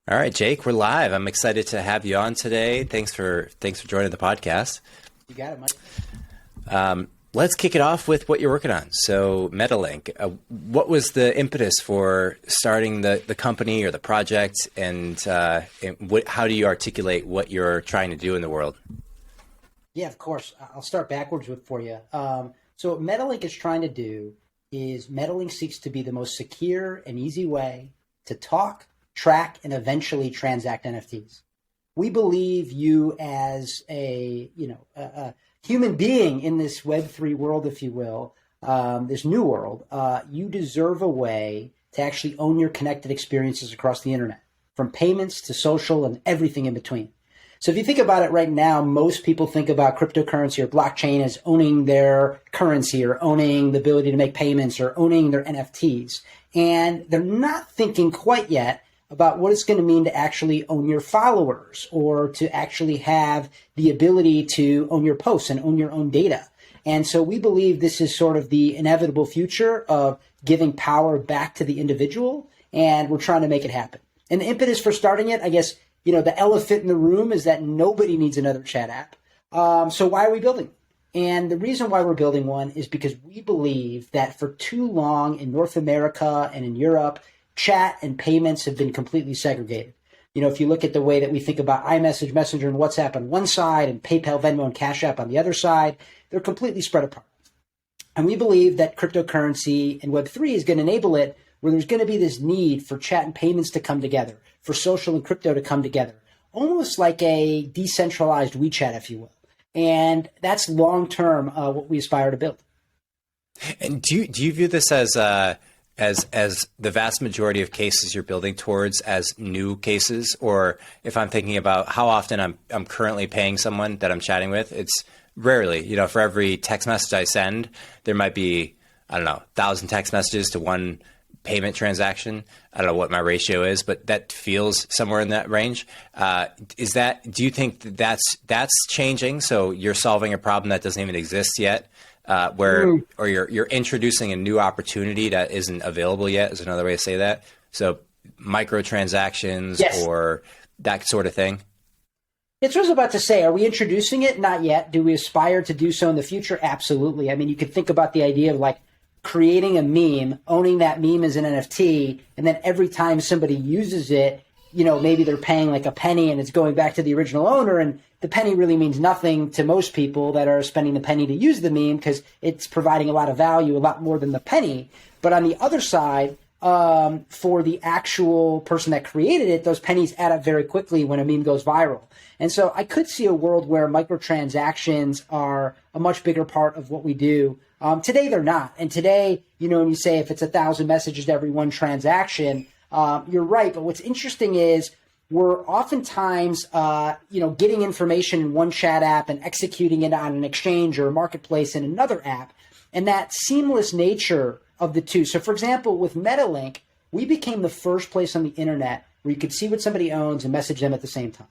All right, Jake, we're live. I'm excited to have you on today. Thanks for joining the podcast. You got it, Mike. Let's kick it off with what you're working on. So Metalink, what was the impetus for starting the company or the project, and how do you articulate what you're trying to do in the world? Yeah, of course. I'll start backwards for you. So what Metalink is trying to do is Metalink seeks to be the most secure and easy way to talk, track, and eventually transact NFTs. We believe you as a human being in this Web3 world, if you will, this new world, you deserve a way to actually own your connected experiences across the internet, from payments to social and everything in between. So if you think about it right now, most people think about cryptocurrency or blockchain as owning their currency or owning the ability to make payments or owning their NFTs. And they're not thinking quite yet about what it's going to mean to actually own your followers or to actually have the ability to own your posts and own your own data. And so we believe this is sort of the inevitable future of giving power back to the individual, and we're trying to make it happen. And the impetus for starting it, I guess, the elephant in the room is that nobody needs another chat app. So why are we building? And the reason why we're building one is because we believe that for too long in North America and in Europe, chat and payments have been completely segregated. If you look at the way that we think about iMessage, Messenger, and WhatsApp on one side and PayPal, Venmo, and Cash App on the other side, they're completely spread apart. And we believe that cryptocurrency and Web3 is going to enable it, where there's going to be this need for chat and payments to come together, for social and crypto to come together, almost like a decentralized WeChat, if you will. And that's long-term what we aspire to build. And do you view this as the vast majority of cases you're building towards as new cases? Or if I'm thinking about how often I'm currently paying someone that I'm chatting with, it's rarely. For every text message I send, there might be, 1,000 text messages to one payment transaction. I don't know what my ratio is, but that feels somewhere in that range. Do you think that's changing? So you're solving a problem that doesn't even exist yet, or you're introducing a new opportunity that isn't available yet, is another way to say that. So microtransactions, yes, or that sort of thing. It's what I was about to say. Are we introducing it? Not yet. Do we aspire to do so in the future? Absolutely. I mean, you could think about the idea of like creating a meme, owning that meme as an NFT, and then every time somebody uses it, maybe they're paying like a penny and it's going back to the original owner, and the penny really means nothing to most people that are spending the penny to use the meme because it's providing a lot of value, a lot more than the penny. But on the other side, for the actual person that created it, those pennies add up very quickly when a meme goes viral. And so I could see a world where microtransactions are a much bigger part of what we do. Today, they're not. And today, when you say if it's 1,000 messages to every one transaction, you're right. But what's interesting is we're oftentimes, getting information in one chat app and executing it on an exchange or a marketplace in another app, and that seamless nature of the two. So, for example, with Metalink, we became the first place on the internet where you could see what somebody owns and message them at the same time.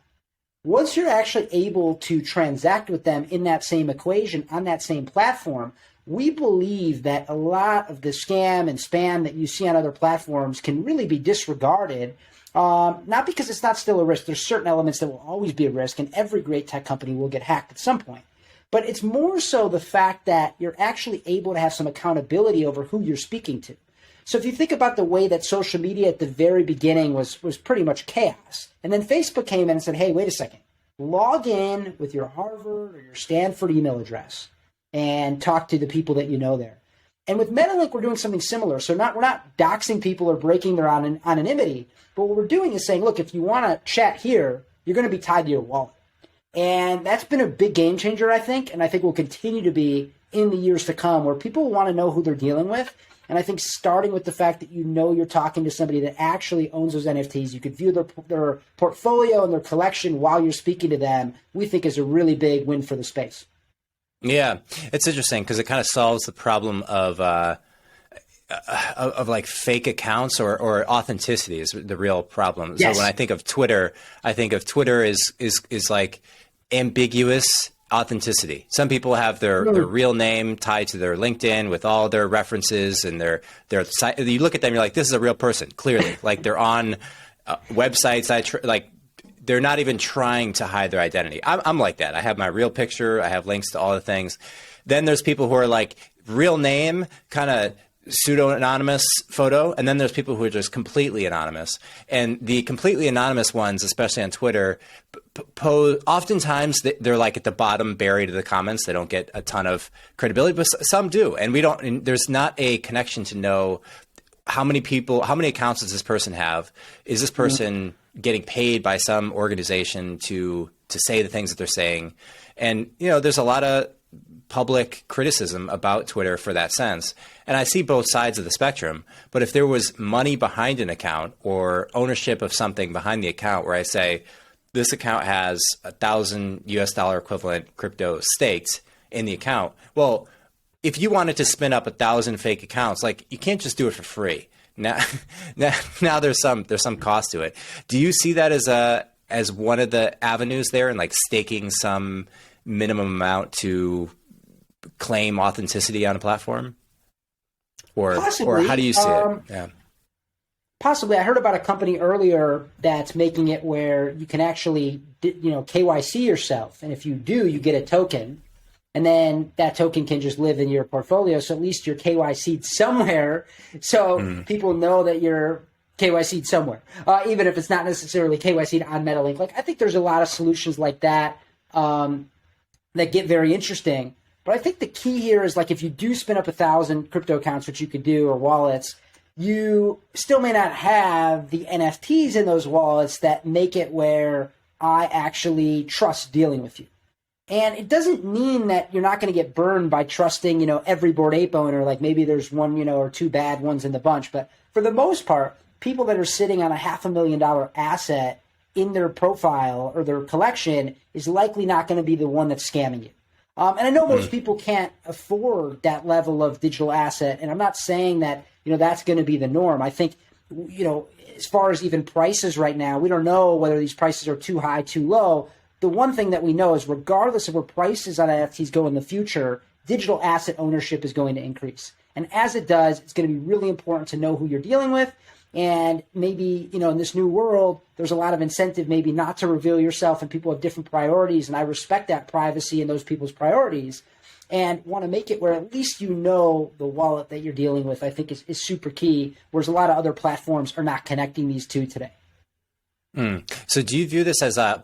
Once you're actually able to transact with them in that same equation on that same platform, we believe that a lot of the scam and spam that you see on other platforms can really be disregarded, not because it's not still a risk. There's certain elements that will always be a risk, and every great tech company will get hacked at some point. But it's more so the fact that you're actually able to have some accountability over who you're speaking to. So if you think about the way that social media at the very beginning was pretty much chaos, and then Facebook came in and said, hey, wait a second, log in with your Harvard or your Stanford email address and talk to the people that you know there. And with Metalink, we're doing something similar. So we're not doxing people or breaking their anonymity, but what we're doing is saying, look, if you want to chat here, you're going to be tied to your wallet. And that's been a big game changer, I think, and I think will continue to be in the years to come, where people want to know who they're dealing with. And I think starting with the fact that you're talking to somebody that actually owns those NFTs, you could view their portfolio and their collection while you're speaking to them, we think is a really big win for the space. Yeah, it's interesting because it kind of solves the problem of like fake accounts or authenticity is the real problem. Yes. So when I think of Twitter is like ambiguous authenticity. Some people have their real name tied to their LinkedIn with all their references and their site. You look at them, you're like, this is a real person, clearly. Like they're on websites, they're not even trying to hide their identity. I'm like that. I have my real picture. I have links to all the things. Then there's people who are like real name, kind of pseudo-anonymous photo. And then there's people who are just completely anonymous. And the completely anonymous ones, especially on Twitter, oftentimes they're like at the bottom, buried in the comments. They don't get a ton of credibility, but some do. And there's not a connection to know how many accounts does this person have? Is this person getting paid by some organization to say the things that they're saying? And, there's a lot of public criticism about Twitter for that sense. And I see both sides of the spectrum. But if there was money behind an account or ownership of something behind the account where I say, this account has $1,000 equivalent crypto staked in the account. Well, if you wanted to spin up 1,000 fake accounts, like you can't just do it for free. Now there's some cost to it. Do you see that as one of the avenues there, and like staking some minimum amount to claim authenticity on a platform, or how do you see it? Yeah. Possibly. I heard about a company earlier that's making it where you can actually, KYC yourself. And if you do, you get a token. And then that token can just live in your portfolio. So at least you're KYC'd somewhere. So people know that you're KYC'd somewhere, even if it's not necessarily KYC'd on Metalink. Like, I think there's a lot of solutions like that that get very interesting. But I think the key here is, like, if you do spin up 1,000 crypto accounts, which you could do, or wallets, you still may not have the NFTs in those wallets that make it where I actually trust dealing with you. And it doesn't mean that you're not going to get burned by trusting, every Bored Ape owner. Like, maybe there's one, or two bad ones in the bunch. But for the most part, people that are sitting on a $500,000 asset in their profile or their collection is likely not going to be the one that's scamming you. And I know most people can't afford that level of digital asset. And I'm not saying that, that's going to be the norm. I think, as far as even prices right now, we don't know whether these prices are too high, too low. The one thing that we know is, regardless of where prices on NFTs go in the future, digital asset ownership is going to increase. And as it does, it's going to be really important to know who you're dealing with. And maybe, in this new world, there's a lot of incentive maybe not to reveal yourself, and people have different priorities. And I respect that privacy and those people's priorities, and want to make it where at least the wallet that you're dealing with, I think is super key, whereas a lot of other platforms are not connecting these two today. So do you view this as a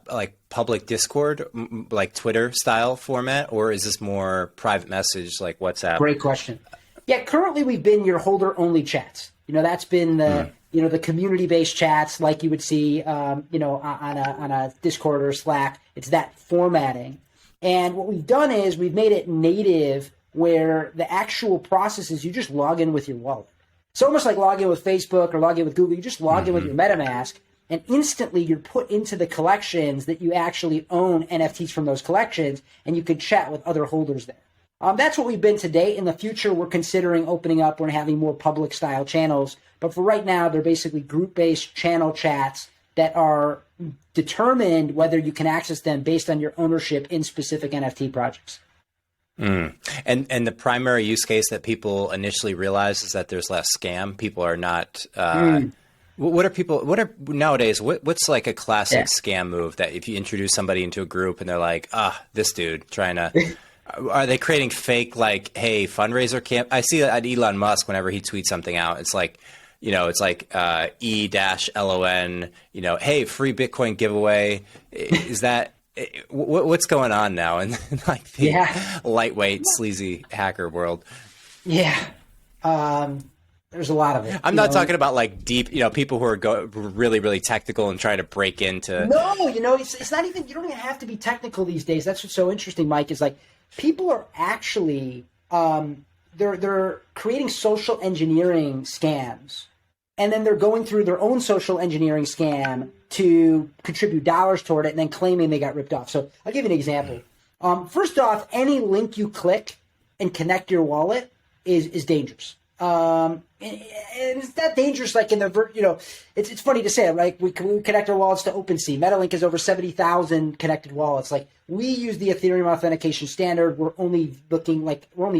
public Discord, like Twitter style format, or is this more private message like WhatsApp? Great question. Yeah, currently we've been your holder only chats. That's been the the community based chats like you would see on a Discord or Slack. It's that formatting. And what we've done is we've made it native, where the actual process is you just log in with your wallet. It's almost like log in with Facebook or log in with Google. You just log in with your MetaMask, and instantly you're put into the collections that you actually own NFTs from those collections, and you can chat with other holders there. That's what we've been today. In the future, we're considering opening up and having more public style channels. But for right now, they're basically group-based channel chats that are determined whether you can access them based on your ownership in specific NFT projects. And the primary use case that people initially realize is that there's less scam. People are not. Nowadays? What's like a classic scam move that if you introduce somebody into a group and they're like, this dude trying to. Are they creating fake, like, hey, fundraiser camp? I see that at Elon Musk whenever he tweets something out. It's like, it's like E-LON, hey, free Bitcoin giveaway. Is that what's going on now in like the lightweight, sleazy hacker world? Yeah. There's a lot of it. I'm not talking about like deep, people who are really, really technical and trying to break into. No, it's not even, you don't even have to be technical these days. That's what's so interesting, Mike, is like people are actually, they're creating social engineering scams. And then they're going through their own social engineering scam to contribute dollars toward it and then claiming they got ripped off. So I'll give you an example. First off, any link you click and connect your wallet is dangerous. And it's not dangerous like in the, it's funny to say, right? We connect our wallets to OpenSea. Metalink has over 70,000 connected wallets. Like, we use the Ethereum authentication standard. We're only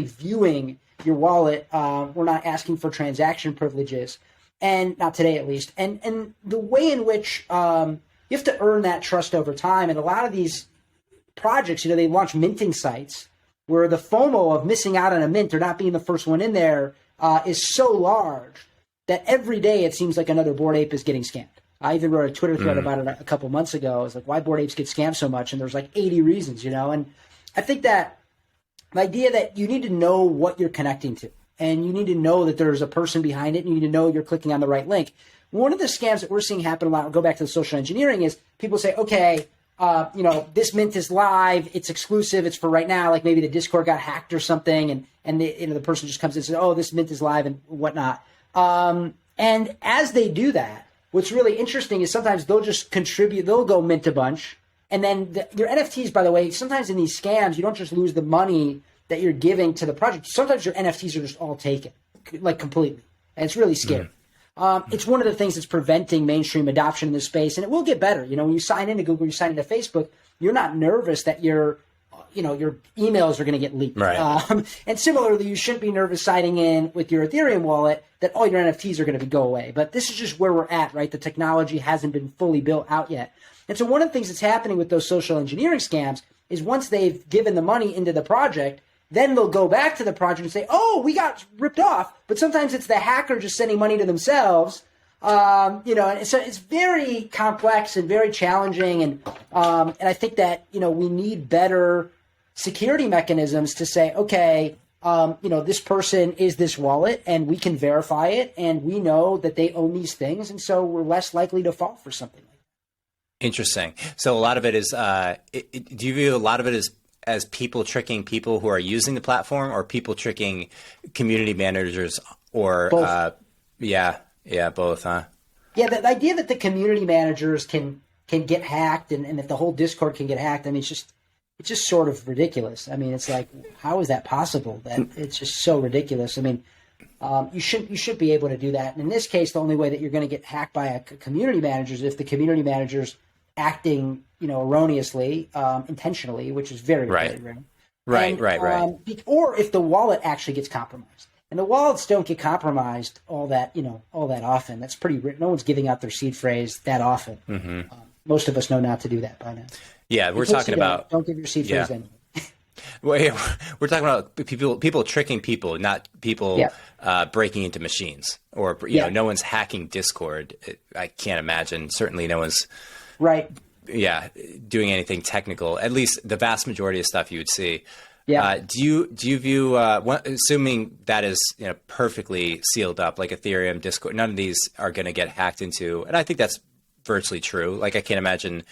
viewing your wallet. We're not asking for transaction privileges. and not today at least. And the way in which you have to earn that trust over time. And a lot of these projects, they launch minting sites where the FOMO of missing out on a mint or not being the first one in there is so large that every day it seems like another Bored Ape is getting scammed. I even wrote a Twitter thread about it a couple months ago. I was like, why Bored Apes get scammed so much? And there's like 80 reasons, And I think that the idea that you need to know what you're connecting to, and you need to know that there's a person behind it, and you need to know you're clicking on the right link. One of the scams that we're seeing happen a lot, I'll go back to the social engineering, is people say, okay, this mint is live, it's exclusive, it's for right now. Like maybe the Discord got hacked or something, and the person just comes in and says, oh, this mint is live and whatnot. And as they do that, what's really interesting is sometimes they'll just contribute, they'll go mint a bunch. And then your NFTs, by the way, sometimes in these scams, you don't just lose the money that you're giving to the project. Sometimes your NFTs are just all taken, like completely. And it's really scary. It's one of the things that's preventing mainstream adoption in this space. And it will get better. When you sign into Google, you sign into Facebook, you're not nervous that your emails are going to get leaked. Right. And similarly, you shouldn't be nervous signing in with your Ethereum wallet that all your NFTs are going to go away. But this is just where we're at, right? The technology hasn't been fully built out yet. And so one of the things that's happening with those social engineering scams is once they've given the money into the project, then they'll go back to the project and say, oh, we got ripped off. But sometimes it's the hacker just sending money to themselves. And so it's very complex and very challenging. And I think that, we need better security mechanisms to say, okay, this person is this wallet and we can verify it and we know that they own these things. And so we're less likely to fall for something like that. Interesting. So a lot of it is, do you view a lot of it as people tricking people who are using the platform, or people tricking community managers, or both. Both, huh? Yeah, the idea that the community managers can get hacked and that the whole Discord can get hacked, I mean, it's just sort of ridiculous. I mean, it's like, how is that possible? That it's just so ridiculous. I mean, you should be able to do that. And in this case, the only way that you're going to get hacked by a community manager is if the community manager's acting, erroneously, intentionally, which is very, very rare. Right. Or if the wallet actually gets compromised. And the wallets don't get compromised all that often. That's pretty rare. No one's giving out their seed phrase that often. Mm-hmm. Most of us know not to do that by now. Yeah, we're talking about... Don't give your seed phrase anyway. Well, yeah, we're talking about people tricking people, not people breaking into machines. Or, no one's hacking Discord. I can't imagine. Certainly no one's... Right. Yeah, doing anything technical. At least the vast majority of stuff you would see. Yeah. Do you view, assuming that is perfectly sealed up, like Ethereum, Discord, none of these are going to get hacked into, and I think that's virtually true. Like I can't imagine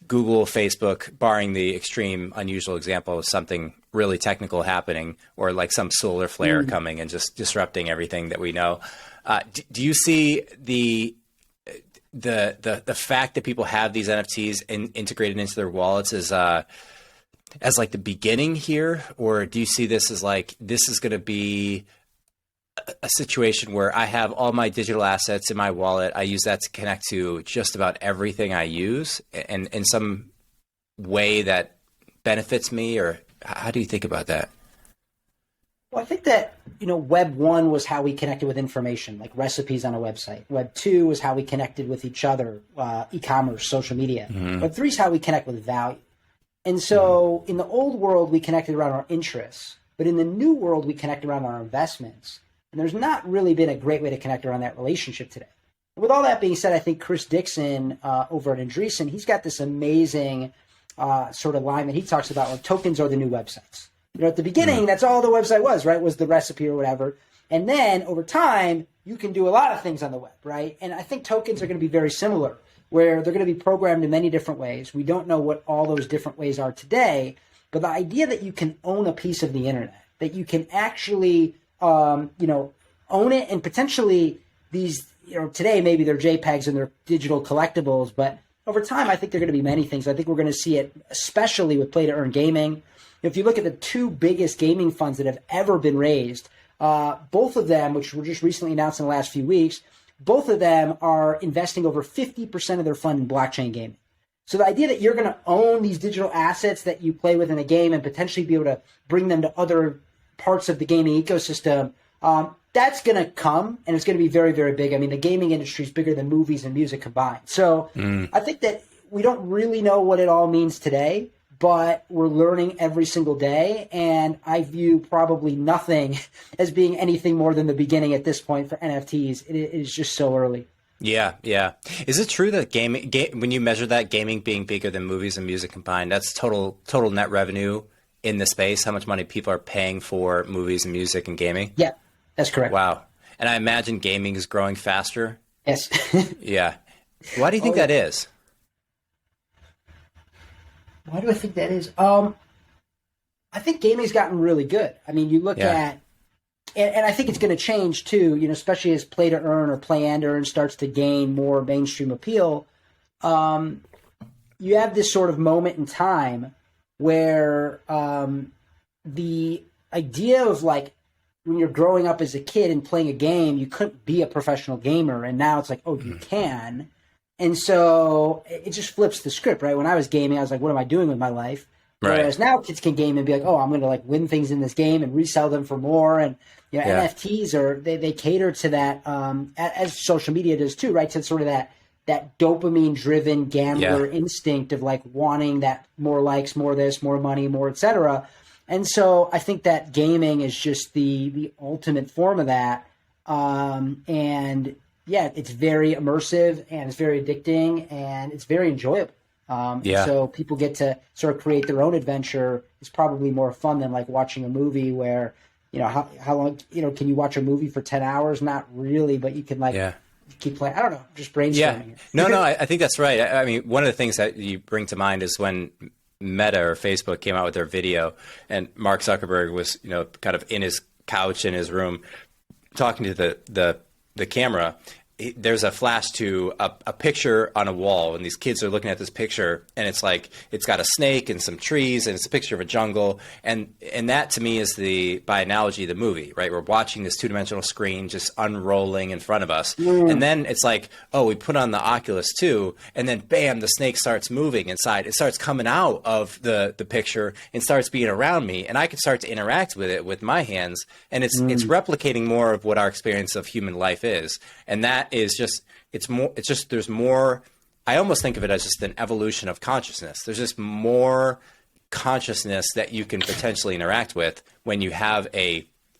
Google, Facebook, barring the extreme, unusual example of something really technical happening, or like some solar flare coming and just disrupting everything that we know. Do you see the fact that people have these NFTs integrated into their wallets as like the beginning here, or do you see this as like, this is going to be a situation where I have all my digital assets in my wallet, I use that to connect to just about everything I use, and in some way that benefits me? Or how do you think about that? Well, I think that, Web 1 was how we connected with information, like recipes on a website. Web 2 was how we connected with each other, e-commerce, social media. Mm-hmm. Web 3 is how we connect with value. And so in the old world, we connected around our interests, but in the new world, we connect around our investments. And there's not really been a great way to connect around that relationship today. With all that being said, I think Chris Dixon over at Andreessen, he's got this amazing sort of line that he talks about, like tokens are the new websites. At the beginning, that's all the website was, right? Was the recipe or whatever. And then over time, you can do a lot of things on the web, right? And I think tokens are going to be very similar, where they're going to be programmed in many different ways. We don't know what all those different ways are today, but the idea that you can own a piece of the internet, that you can actually, own it, and potentially these, today maybe they're JPEGs and they're digital collectibles, but over time, I think they're going to be many things. I think we're going to see it, especially with play-to-earn gaming. If you look at the two biggest gaming funds that have ever been raised, both of them, which were just recently announced in the last few weeks, both of them are investing over 50% of their fund in blockchain gaming. So the idea that you're going to own these digital assets that you play with in a game and potentially be able to bring them to other parts of the gaming ecosystem, that's going to come, and it's going to be very, very big. I mean, the gaming industry is bigger than movies and music combined. So I think that we don't really know what it all means today, but we're learning every single day. And I view probably nothing as being anything more than the beginning at this point for NFTs. It is just so early. Yeah, yeah. Is it true that when you measure that, gaming being bigger than movies and music combined, that's total net revenue in the space? How much money people are paying for movies and music and gaming? Yeah, that's correct. Wow. And I imagine gaming is growing faster. Yes. Yeah. Why do you think that is? Why do I think that is? I think gaming's gotten really good. I mean, you look at, and I think it's going to change too, especially as play to earn or play and earn starts to gain more mainstream appeal. You have this sort of moment in time where the idea of like when you're growing up as a kid and playing a game, you couldn't be a professional gamer. And now it's like, oh, you can. And so it just flips the script, right? When I was gaming, I was like, what am I doing with my life? Right. Whereas now kids can game and be like, oh, I'm going to like win things in this game and resell them for more. And NFTs they cater to that as social media does too, right? To sort of that dopamine driven gambler instinct of like wanting that more likes, more this, more money, more et cetera. And so I think that gaming is just the ultimate form of that. And yeah, it's very immersive and it's very addicting and it's very enjoyable. So people get to sort of create their own adventure. It's probably more fun than like watching a movie where, how long, can you watch a movie for 10 hours? Not really, but you can keep playing. I don't know, just brainstorming. Yeah. No, I think that's right. I mean, one of the things that you bring to mind is when Meta or Facebook came out with their video and Mark Zuckerberg was, kind of in his couch in his room talking to the camera. There's a flash to a picture on a wall, and these kids are looking at this picture, and it's like it's got a snake and some trees, and it's a picture of a jungle, and that to me is by analogy the movie, right? We're watching this two-dimensional screen just unrolling in front of us, and then it's like, oh, we put on the Oculus 2, and then bam, the snake starts moving inside. It starts coming out of the picture and starts being around me, and I can start to interact with it with my hands, and it's replicating more of what our experience of human life is, and that is just there's more. I almost think of it as just an evolution of consciousness. There's just more consciousness that you can potentially interact with when you have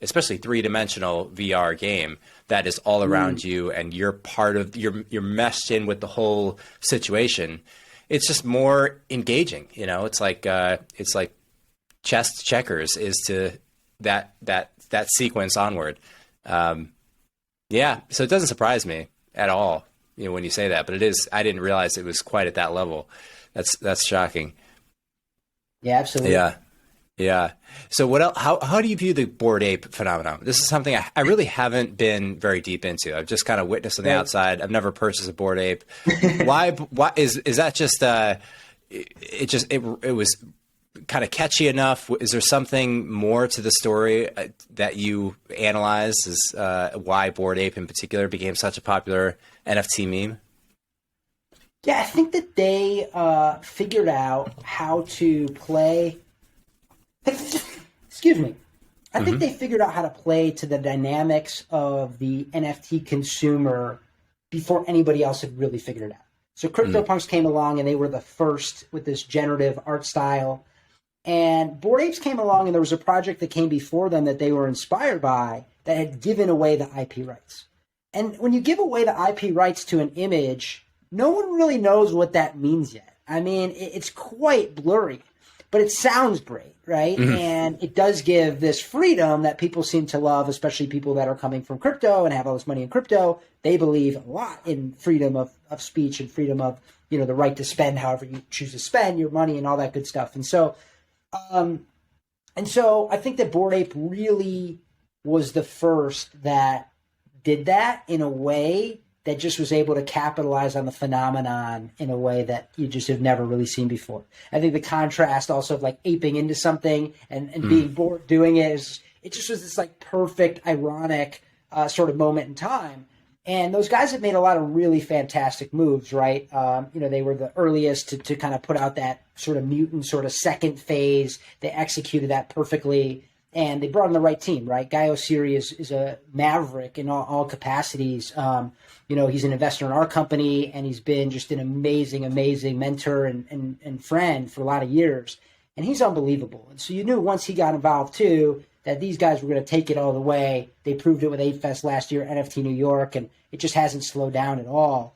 especially three-dimensional VR game that is all around you and you're part of you're meshed in with the whole situation. It's just more engaging, it's like chess checkers is to that sequence onward. Yeah, so it doesn't surprise me at all, when you say that, but it is. I didn't realize it was quite at that level. That's shocking. Yeah, absolutely. Yeah. So what else? How do you view the Bored Ape phenomenon? This is something I really haven't been very deep into. I've just kind of witnessed on the outside. I've never purchased a Bored Ape. Why is that just? It was kind of catchy enough? Is there something more to the story that you analyzed as why Bored Ape in particular became such a popular NFT meme? Yeah, I think that they figured out how to play. Excuse me. I think they figured out how to play to the dynamics of the NFT consumer before anybody else had really figured it out. So CryptoPunks came along and they were the first with this generative art style. And Bored Apes came along, and there was a project that came before them that they were inspired by that had given away the IP rights. And when you give away the IP rights to an image, no one really knows what that means yet. I mean, it's quite blurry, but it sounds great, right? And it does give this freedom that people seem to love, especially people that are coming from crypto and have all this money in crypto. They believe a lot in freedom of speech and freedom of, the right to spend however you choose to spend your money and all that good stuff. And so I think that Bored Ape really was the first that did that in a way that just was able to capitalize on the phenomenon in a way that you just have never really seen before. I think the contrast also of like aping into something and being bored doing it just was this like perfect, ironic sort of moment in time. And those guys have made a lot of really fantastic moves, right? They were the earliest to kind of put out that sort of mutant sort of second phase. They executed that perfectly. And they brought in the right team, right? Guy Oseary is a maverick in all capacities. He's an investor in our company, and he's been just an amazing, amazing mentor and friend for a lot of years. And he's unbelievable. And so you knew once he got involved too, that these guys were going to take it all the way. They proved it with 8Fest last year, NFT New York, and it just hasn't slowed down at all.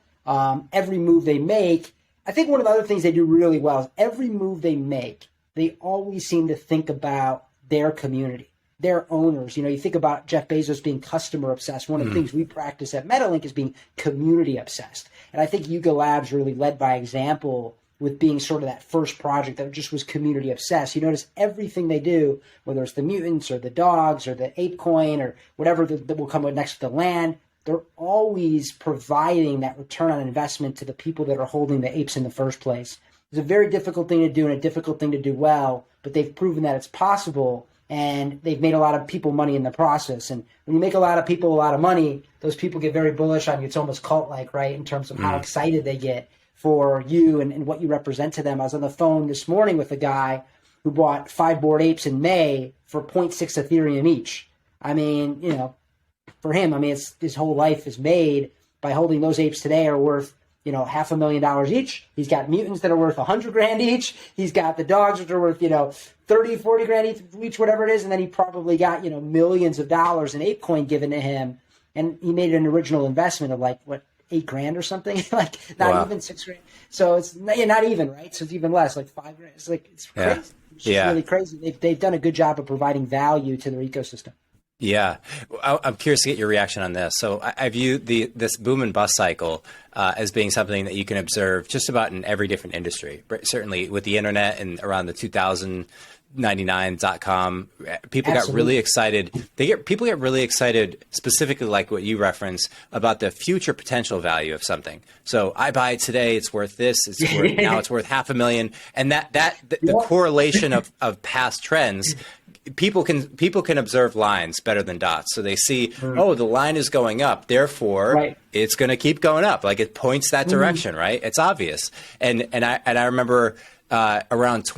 Every move they make, I think one of the other things they do really well is every move they make, they always seem to think about their community, their owners. You think about Jeff Bezos being customer obsessed. One of the things we practice at Metalink is being community obsessed. And I think Yuga Labs really led by example with being sort of that first project that just was community obsessed. You notice everything they do, whether it's the mutants or the dogs or the ape coin or whatever that will come next to the land, they're always providing that return on investment to the people that are holding the apes in the first place. It's a very difficult thing to do and a difficult thing to do well, but they've proven that it's possible, and they've made a lot of people money in the process. And when you make a lot of people a lot of money, those people get very bullish on you. It's almost cult-like, right, in terms of how excited they get for you and what you represent to them. I was on the phone this morning with a guy who bought 5 Bored Apes in May for 0.6 Ethereum each. I mean, for him, it's his whole life is made by holding those apes today are worth $500,000 each. He's got mutants that are worth $100,000 each. He's got the dogs which are worth, 30, 40 grand each, whatever it is. And then he probably got, millions of dollars in ape coin given to him. And he made an original investment of $8,000 or something, not even $6,000. So it's not even, right? So it's even less, like $5,000. It's it's crazy. It's really crazy. They've done a good job of providing value to their ecosystem. Yeah. I'm curious to get your reaction on this. So I view this boom and bust cycle as being something that you can observe just about in every different industry. Certainly with the internet and around the 2099.com, people got really excited. People get really excited, specifically like what you reference, about the future potential value of something. So I buy it today, it's worth this. Now it's worth $500,000. And the correlation of past trends. People can observe lines better than dots. So they see, the line is going up, therefore it's going to keep going up. Like it points that direction, right? It's obvious. And I remember around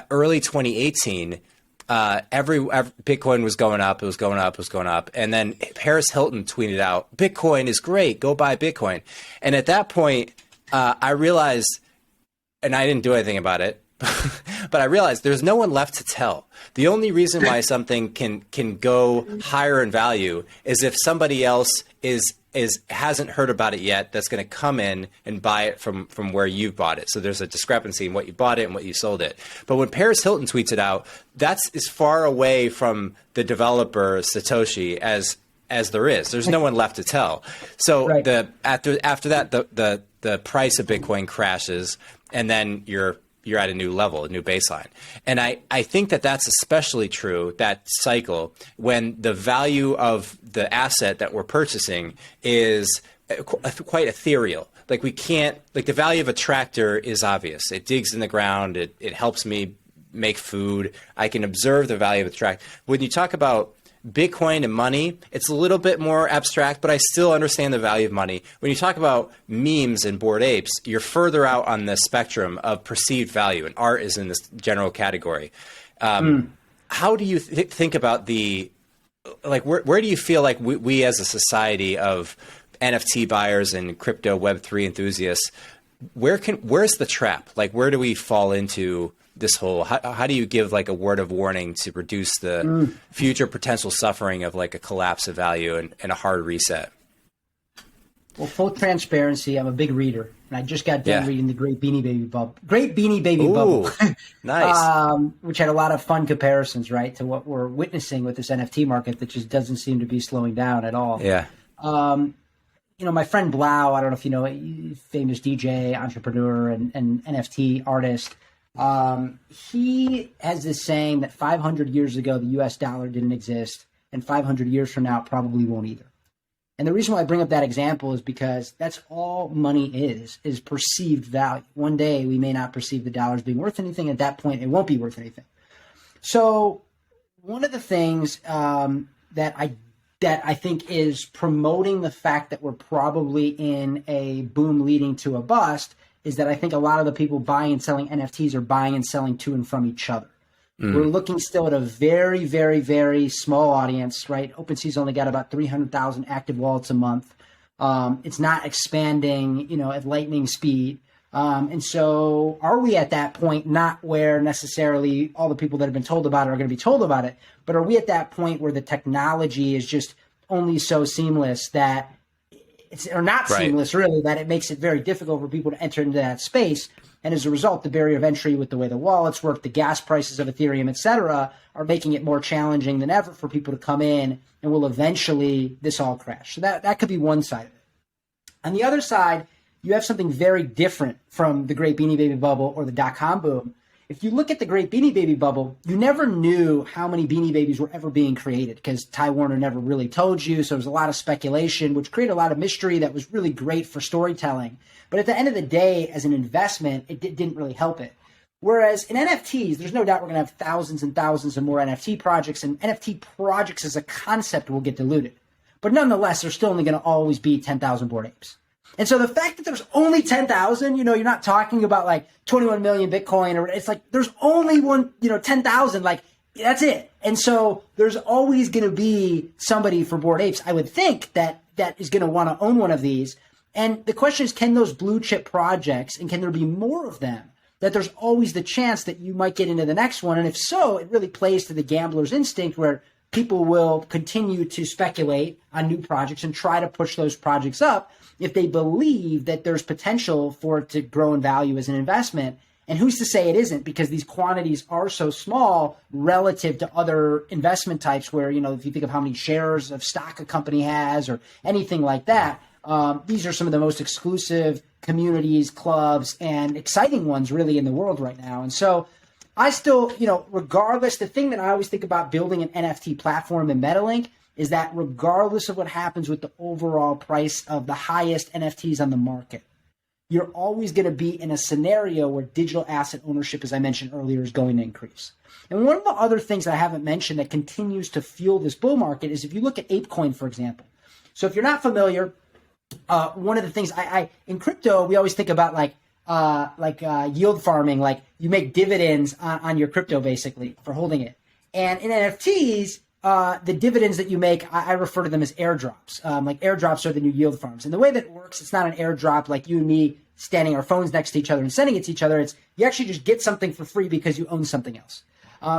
early 2018, every Bitcoin was going up. It was going up. It was going up. And then Paris Hilton tweeted out, "Bitcoin is great. Go buy Bitcoin." And at that point, I realized, and I didn't do anything about it, but I realized there's no one left to tell. The only reason why something can go higher in value is if somebody else hasn't heard about it yet, that's going to come in and buy it from where you've bought it. So there's a discrepancy in what you bought it and what you sold it. But when Paris Hilton tweets it out, that's as far away from the developer Satoshi as there is. There's no one left to tell. So after that, the price of Bitcoin crashes, and then you're at a new level, a new baseline. And I think that's especially true, that cycle, when the value of the asset that we're purchasing is quite ethereal. Like the value of a tractor is obvious. It digs in the ground. It helps me make food. I can observe the value of the tractor. When you talk about Bitcoin and money, it's a little bit more abstract, but I still understand the value of money. When you talk about memes and Bored Apes, you're further out on the spectrum of perceived value, and art is in this general category. How do you think about where do you feel like we as a society of NFT buyers and crypto Web3 enthusiasts, where's the trap? Like, where do we fall into this whole, how do you give a word of warning to reduce the future potential suffering of a collapse of value and a hard reset? Well, full transparency, I'm a big reader, and I just got done reading the Great Beanie Baby Bubble. Nice. Which had a lot of fun comparisons, right, to what we're witnessing with this NFT market that just doesn't seem to be slowing down at all. Yeah. My friend Blau, I don't know if you know, famous DJ, entrepreneur, and NFT artist. He has this saying that 500 years ago, the US dollar didn't exist, and 500 years from now, it probably won't either. And the reason why I bring up that example is because that's all money is perceived value. One day we may not perceive the dollar as being worth anything. At that point, it won't be worth anything. So one of the things that I think is promoting the fact that we're probably in a boom leading to a bust is that I think a lot of the people buying and selling NFTs are buying and selling to and from each other. We're looking still at a very, very, very small audience, right? OpenSea's only got about 300,000 active wallets a month. It's not expanding, at lightning speed. And so are we at that point, not where necessarily all the people that have been told about it are going to be told about it, but are we at that point where the technology is just only so seamless that seamless really, that it makes it very difficult for people to enter into that space. And as a result, the barrier of entry with the way the wallets work, the gas prices of Ethereum, et cetera, are making it more challenging than ever for people to come in, and will eventually this all crash. So that could be one side of it. On the other side, you have something very different from the Great Beanie Baby bubble or the dot-com boom. If you look at the Great Beanie Baby bubble, you never knew how many Beanie Babies were ever being created because Ty Warner never really told you. So there was a lot of speculation, which created a lot of mystery that was really great for storytelling. But at the end of the day, as an investment, it didn't really help it. Whereas in NFTs, there's no doubt we're going to have thousands and thousands of more NFT projects, and NFT projects as a concept will get diluted. But nonetheless, there's still only going to always be 10,000 Bored Apes. And so the fact that there's only 10,000, you're not talking about like 21 million Bitcoin, or it's like there's only 10,000, like that's it. And so there's always going to be somebody for Bored Apes, I would think, that is going to want to own one of these. And the question is, can those blue chip projects, and can there be more of them, that there's always the chance that you might get into the next one? And if so, it really plays to the gambler's instinct, where people will continue to speculate on new projects and try to push those projects up if they believe that there's potential for it to grow in value as an investment. And who's to say it isn't, because these quantities are so small relative to other investment types where, if you think of how many shares of stock a company has or anything like that, these are some of the most exclusive communities, clubs, and exciting ones really in the world right now. And so I still, regardless, the thing that I always think about building an NFT platform in Metalink is that regardless of what happens with the overall price of the highest NFTs on the market, you're always going to be in a scenario where digital asset ownership, as I mentioned earlier, is going to increase. And one of the other things that I haven't mentioned that continues to fuel this bull market is if you look at ApeCoin, for example. So if you're not familiar, one of the things I in crypto, we always think about like yield farming, like you make dividends on your crypto basically for holding it. And in NFTs, the dividends that you make, I refer to them as airdrops. Like airdrops are the new yield farms. And the way that it works, it's not an airdrop like you and me standing our phones next to each other and sending it to each other. It's you actually just get something for free because you own something else.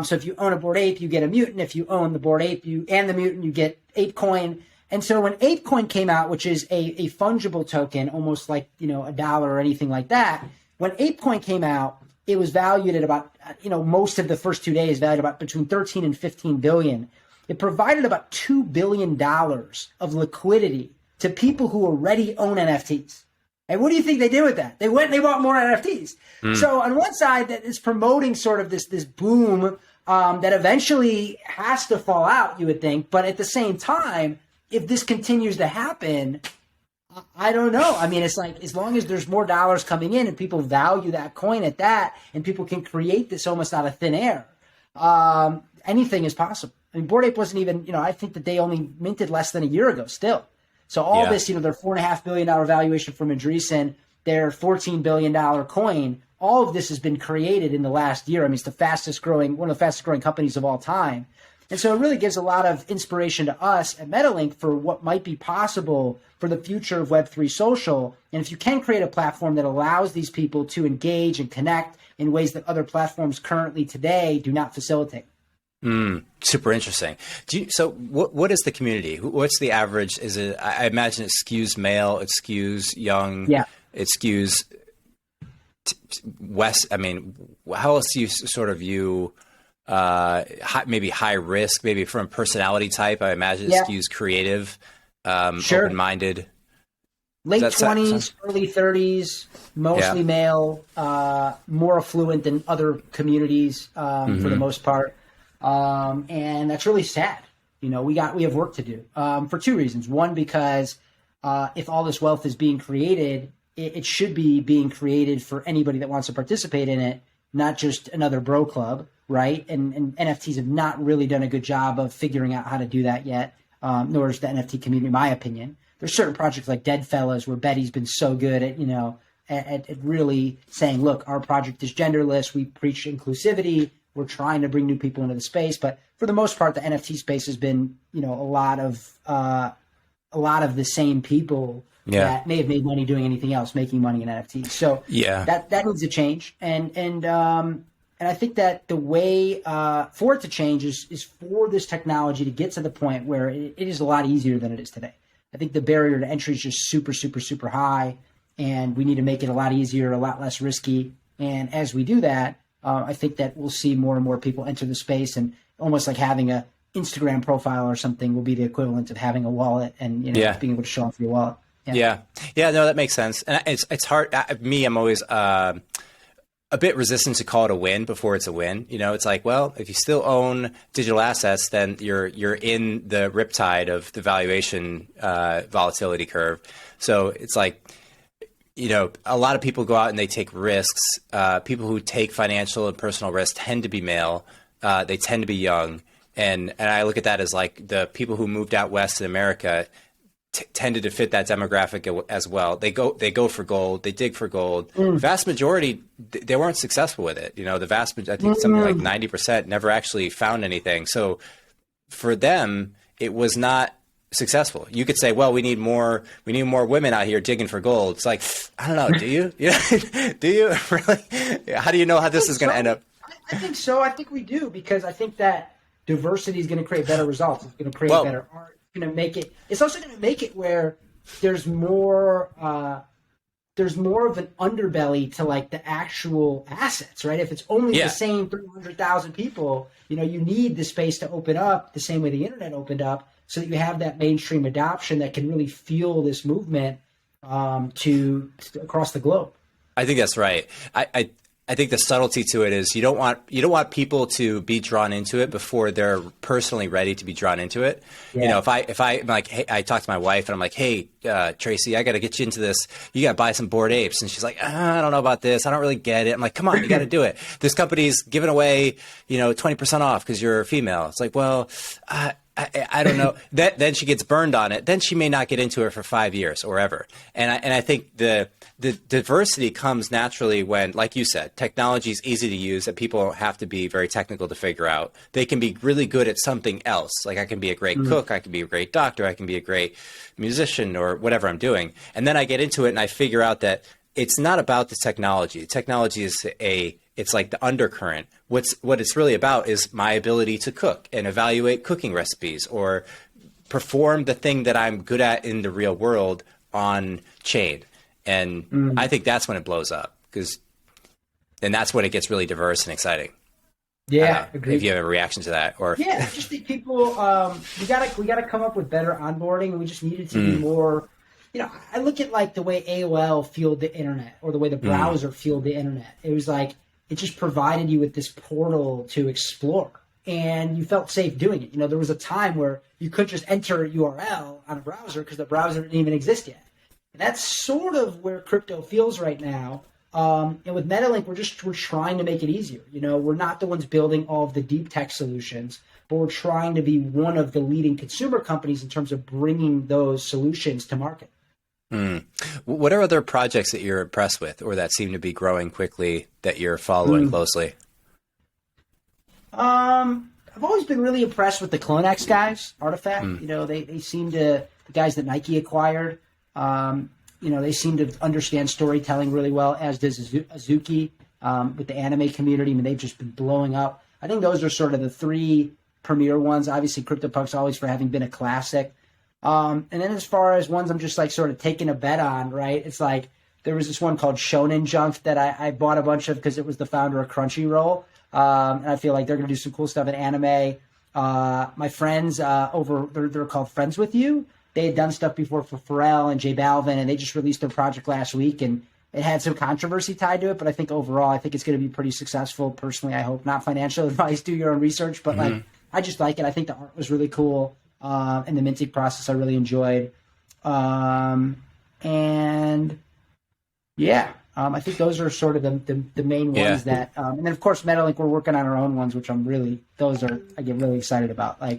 So if you own a Bored Ape, you get a mutant. If you own the Bored Ape and the mutant, you get ApeCoin. And so when ApeCoin came out, which is a fungible token, almost like, a dollar or anything like that, when ApeCoin came out, it was valued at about, most of the first 2 days valued about between 13 and 15 billion. It provided about $2 billion of liquidity to people who already own NFTs. And what do you think they did with that? They went and they bought more NFTs. So on one side, that is promoting sort of this boom that eventually has to fall out, you would think. But at the same time, if this continues to happen, I don't know. I mean, it's like as long as there's more dollars coming in and people value that coin at that, and people can create this almost out of thin air, anything is possible. I mean, Bored Ape wasn't even, I think that they only minted less than a year ago still. So all this, their $4.5 billion valuation from Andreessen, their $14 billion coin, all of this has been created in the last year. I mean, it's one of the fastest growing companies of all time. And so it really gives a lot of inspiration to us at Metalink for what might be possible for the future of Web3 social. And if you can create a platform that allows these people to engage and connect in ways that other platforms currently today do not facilitate. Super interesting. So what is the community? What's the average? Is it, I imagine it skews male, it skews young, it skews West. I mean, how else do you sort of view maybe high risk, maybe from personality type? I imagine it skews creative, open-minded. Late 20s, early 30s, mostly male, more affluent than other communities for the most part. And that's really sad. We have work to do for two reasons. One, because if all this wealth is being created, it should be being created for anybody that wants to participate in it, not just another bro club, right? And NFTs have not really done a good job of figuring out how to do that yet, nor is the NFT community, in my opinion. There's certain projects like Deadfellas where Betty's been so good at really saying, look, our project is genderless. We preach inclusivity. We're trying to bring new people into the space, but for the most part, the NFT space has been, a lot of the same people that may have made money doing anything else, making money in NFTs. So that needs to change. And I think that the way for it to change is for this technology to get to the point where it is a lot easier than it is today. I think the barrier to entry is just super, super, super high, and we need to make it a lot easier, a lot less risky. And as we do that, I think that we'll see more and more people enter the space, and almost like having a Instagram profile or something will be the equivalent of having a wallet and being able to show off your wallet. Yeah. No, that makes sense. And it's hard. I'm always a bit resistant to call it a win before it's a win. It's like, well, if you still own digital assets, then you're in the riptide of the valuation volatility curve. So it's like, a lot of people go out and they take risks. People who take financial and personal risks tend to be male. They tend to be young. And I look at that as like the people who moved out west in America tended to fit that demographic as well. They go for gold. They dig for gold. Vast majority, they weren't successful with it. The vast majority, I think something like 90% never actually found anything. So for them, it was not successful. You could say, well, we need more women out here digging for gold. It's like, I don't know. Do you? Do you really? How do you know how this is going to end up? I think so. I think we do, because I think that diversity is going to create better results. It's going to create better art. It's going to make it. It's also going to make it where there's more of an underbelly to like the actual assets, right? If it's only the same 300,000 people, you need the space to open up the same way the internet opened up, so that you have that mainstream adoption that can really fuel this movement to across the globe. I think that's right. I think the subtlety to it is you don't want people to be drawn into it before they're personally ready to be drawn into it. Yeah. If I'm like, hey, I talk to my wife and I'm like, hey, Tracy, I got to get you into this. You got to buy some Bored Apes. And she's like, I don't know about this. I don't really get it. I'm like, come on, you got to do it. This company's giving away, 20% off because you're female. It's like, well, I don't know. Then she gets burned on it. Then she may not get into it for 5 years or ever. And I think the diversity comes naturally when, like you said, technology is easy to use, that people don't have to be very technical to figure out. They can be really good at something else. Like I can be a great cook, I can be a great doctor, I can be a great musician or whatever I'm doing. And then I get into it and I figure out that it's not about the technology. Technology is it's like the undercurrent. What it's really about is my ability to cook and evaluate cooking recipes or perform the thing that I'm good at in the real world on chain. And I think that's when it blows up, and that's when it gets really diverse and exciting. Yeah, agreed. If you have a reaction to that, or I just think people, we gotta come up with better onboarding, and we just need it to be more. I look at like the way AOL fueled the internet, or the way the browser fueled the internet. It was like it just provided you with this portal to explore, and you felt safe doing it. There was a time where you could just enter a URL on a browser because the browser didn't even exist yet. And that's sort of where crypto feels right now. And with Metalink, we're trying to make it easier. We're not the ones building all of the deep tech solutions, but we're trying to be one of the leading consumer companies in terms of bringing those solutions to market. What are other projects that you're impressed with, or that seem to be growing quickly, that you're following closely? I've always been really impressed with the CloneX guys, Artifact. They seem to, the guys that Nike acquired, they seem to understand storytelling really well, as does Azuki with the anime community. I mean, they've just been blowing up. I think those are sort of the three premier ones. Obviously, CryptoPunk's always for having been a classic. And then as far as ones I'm just like sort of taking a bet on, right? It's like there was this one called Shonen Jump that I bought a bunch of because it was the founder of Crunchyroll. And I feel like they're going to do some cool stuff in anime. My friends they're called Friends With You. They had done stuff before for Pharrell and J Balvin, and they just released their project last week, and it had some controversy tied to it. But I think overall, I think it's going to be pretty successful. Personally, I hope. Not financial advice, do your own research, but like I just like it. I think the art was really cool, and the minting process I really enjoyed. And yeah, I think those are sort of the main ones that, and then of course Metalink, we're working on our own ones, which I get really excited about. Like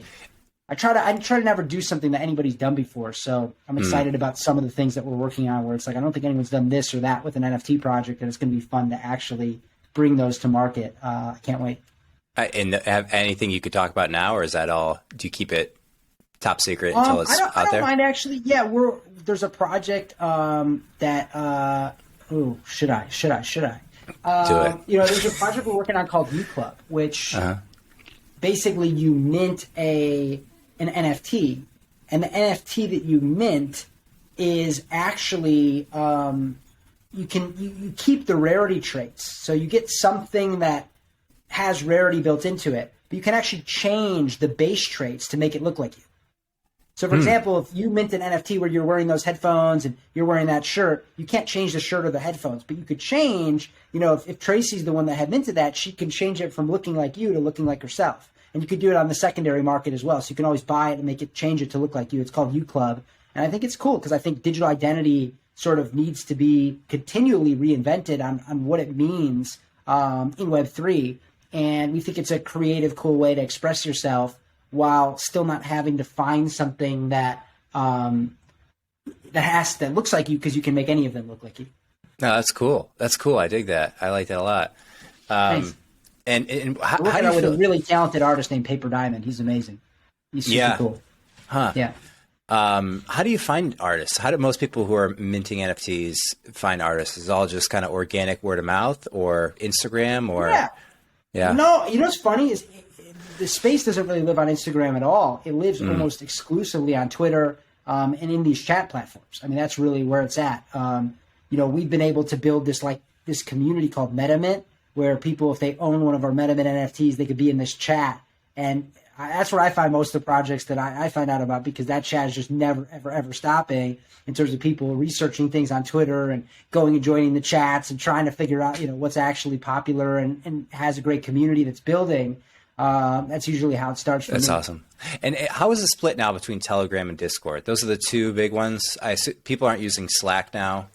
I try to never do something that anybody's done before. So I'm excited about some of the things that we're working on where it's like, I don't think anyone's done this or that with an NFT project, and it's going to be fun to actually bring those to market. I can't wait. And have anything you could talk about now, or is that all? Do you keep it top secret until it's out there? I don't mind actually. Yeah, there's a project that. Should I? Do it. There's a project we're working on called U Club, which basically you mint an NFT, and the NFT that you mint is actually you keep the rarity traits, so you get something that has rarity built into it, but you can actually change the base traits to make it look like you. So, for example, if you mint an NFT where you're wearing those headphones and you're wearing that shirt, you can't change the shirt or the headphones, but you could change, if Tracy's the one that had minted that, she can change it from looking like you to looking like herself. And you could do it on the secondary market as well. So you can always buy it and change it to look like you. It's called U Club. And I think it's cool because I think digital identity sort of needs to be continually reinvented on what it means in Web3. And we think it's a creative, cool way to express yourself while still not having to find something that looks like you, because you can make any of them look like you. No, that's cool. That's cool. I dig that. I like that a lot. Thanks. And how do you with feel? A really talented artist named Paper Diamond. He's amazing. He's super cool. Huh. Yeah. How do you find artists? How do most people who are minting NFTs find artists? Is it all just kind of organic word of mouth or Instagram or? Yeah. No, what's funny is the space doesn't really live on Instagram at all. It lives almost exclusively on Twitter and in these chat platforms. I mean, that's really where it's at. We've been able to build this community called MetaMint, where people, if they own one of our MetaMint NFTs, they could be in this chat. And that's where I find most of the projects that I find out about, because that chat is just never, ever, ever stopping in terms of people researching things on Twitter and going and joining the chats and trying to figure out, what's actually popular and has a great community that's building. That's usually how it starts for me. That's awesome. And how is it split now between Telegram and Discord? Those are the two big ones. People aren't using Slack now,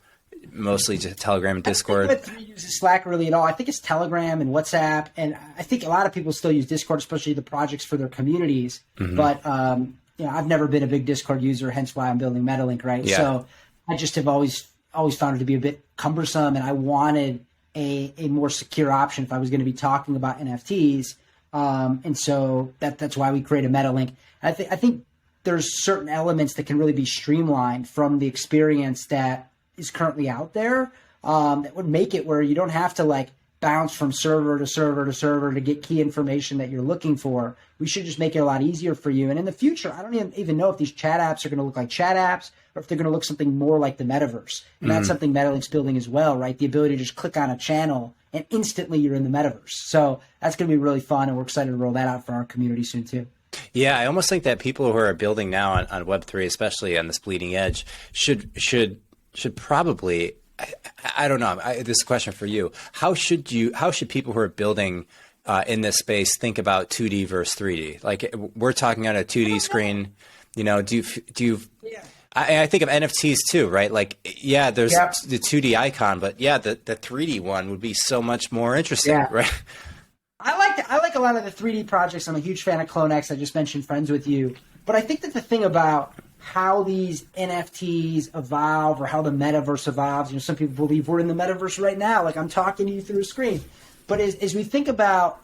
mostly just Telegram and Discord. I don't think Web3 uses Slack really at all. I think it's Telegram and WhatsApp, and I think a lot of people still use Discord, especially the projects for their communities. But I've never been a big Discord user, hence why I'm building Metalink, right? Yeah. So I just have always found it to be a bit cumbersome, and I wanted a more secure option if I was going to be talking about NFTs. And so that's why we created Metalink. I think there's certain elements that can really be streamlined from the experience that is currently out there, that would make it where you don't have to bounce from server to server to server to get key information that you're looking for. We should just make it a lot easier for you. And in the future, I don't even know if these chat apps are going to look like chat apps or if they're going to look something more like the metaverse. And that's something Metalink's building as well, right? The ability to just click on a channel and instantly you're in the metaverse. So that's going to be really fun, and we're excited to roll that out for our community soon too. Yeah, I almost think that people who are building now on Web3, especially on this bleeding edge, should probably, I don't know, this is a question for you. How should people who are building in this space think about 2D versus 3D? Like, we're talking on a 2D screen, do you I think of NFTs too, right? Like, yeah, there's the 2D icon, but yeah, the 3D one would be so much more interesting, right? I like a lot of the 3D projects. I'm a huge fan of CloneX. I just mentioned Friends with You. But I think that the thing about how these NFTs evolve or how the metaverse evolves, some people believe we're in the metaverse right now, like I'm talking to you through a screen. But as we think about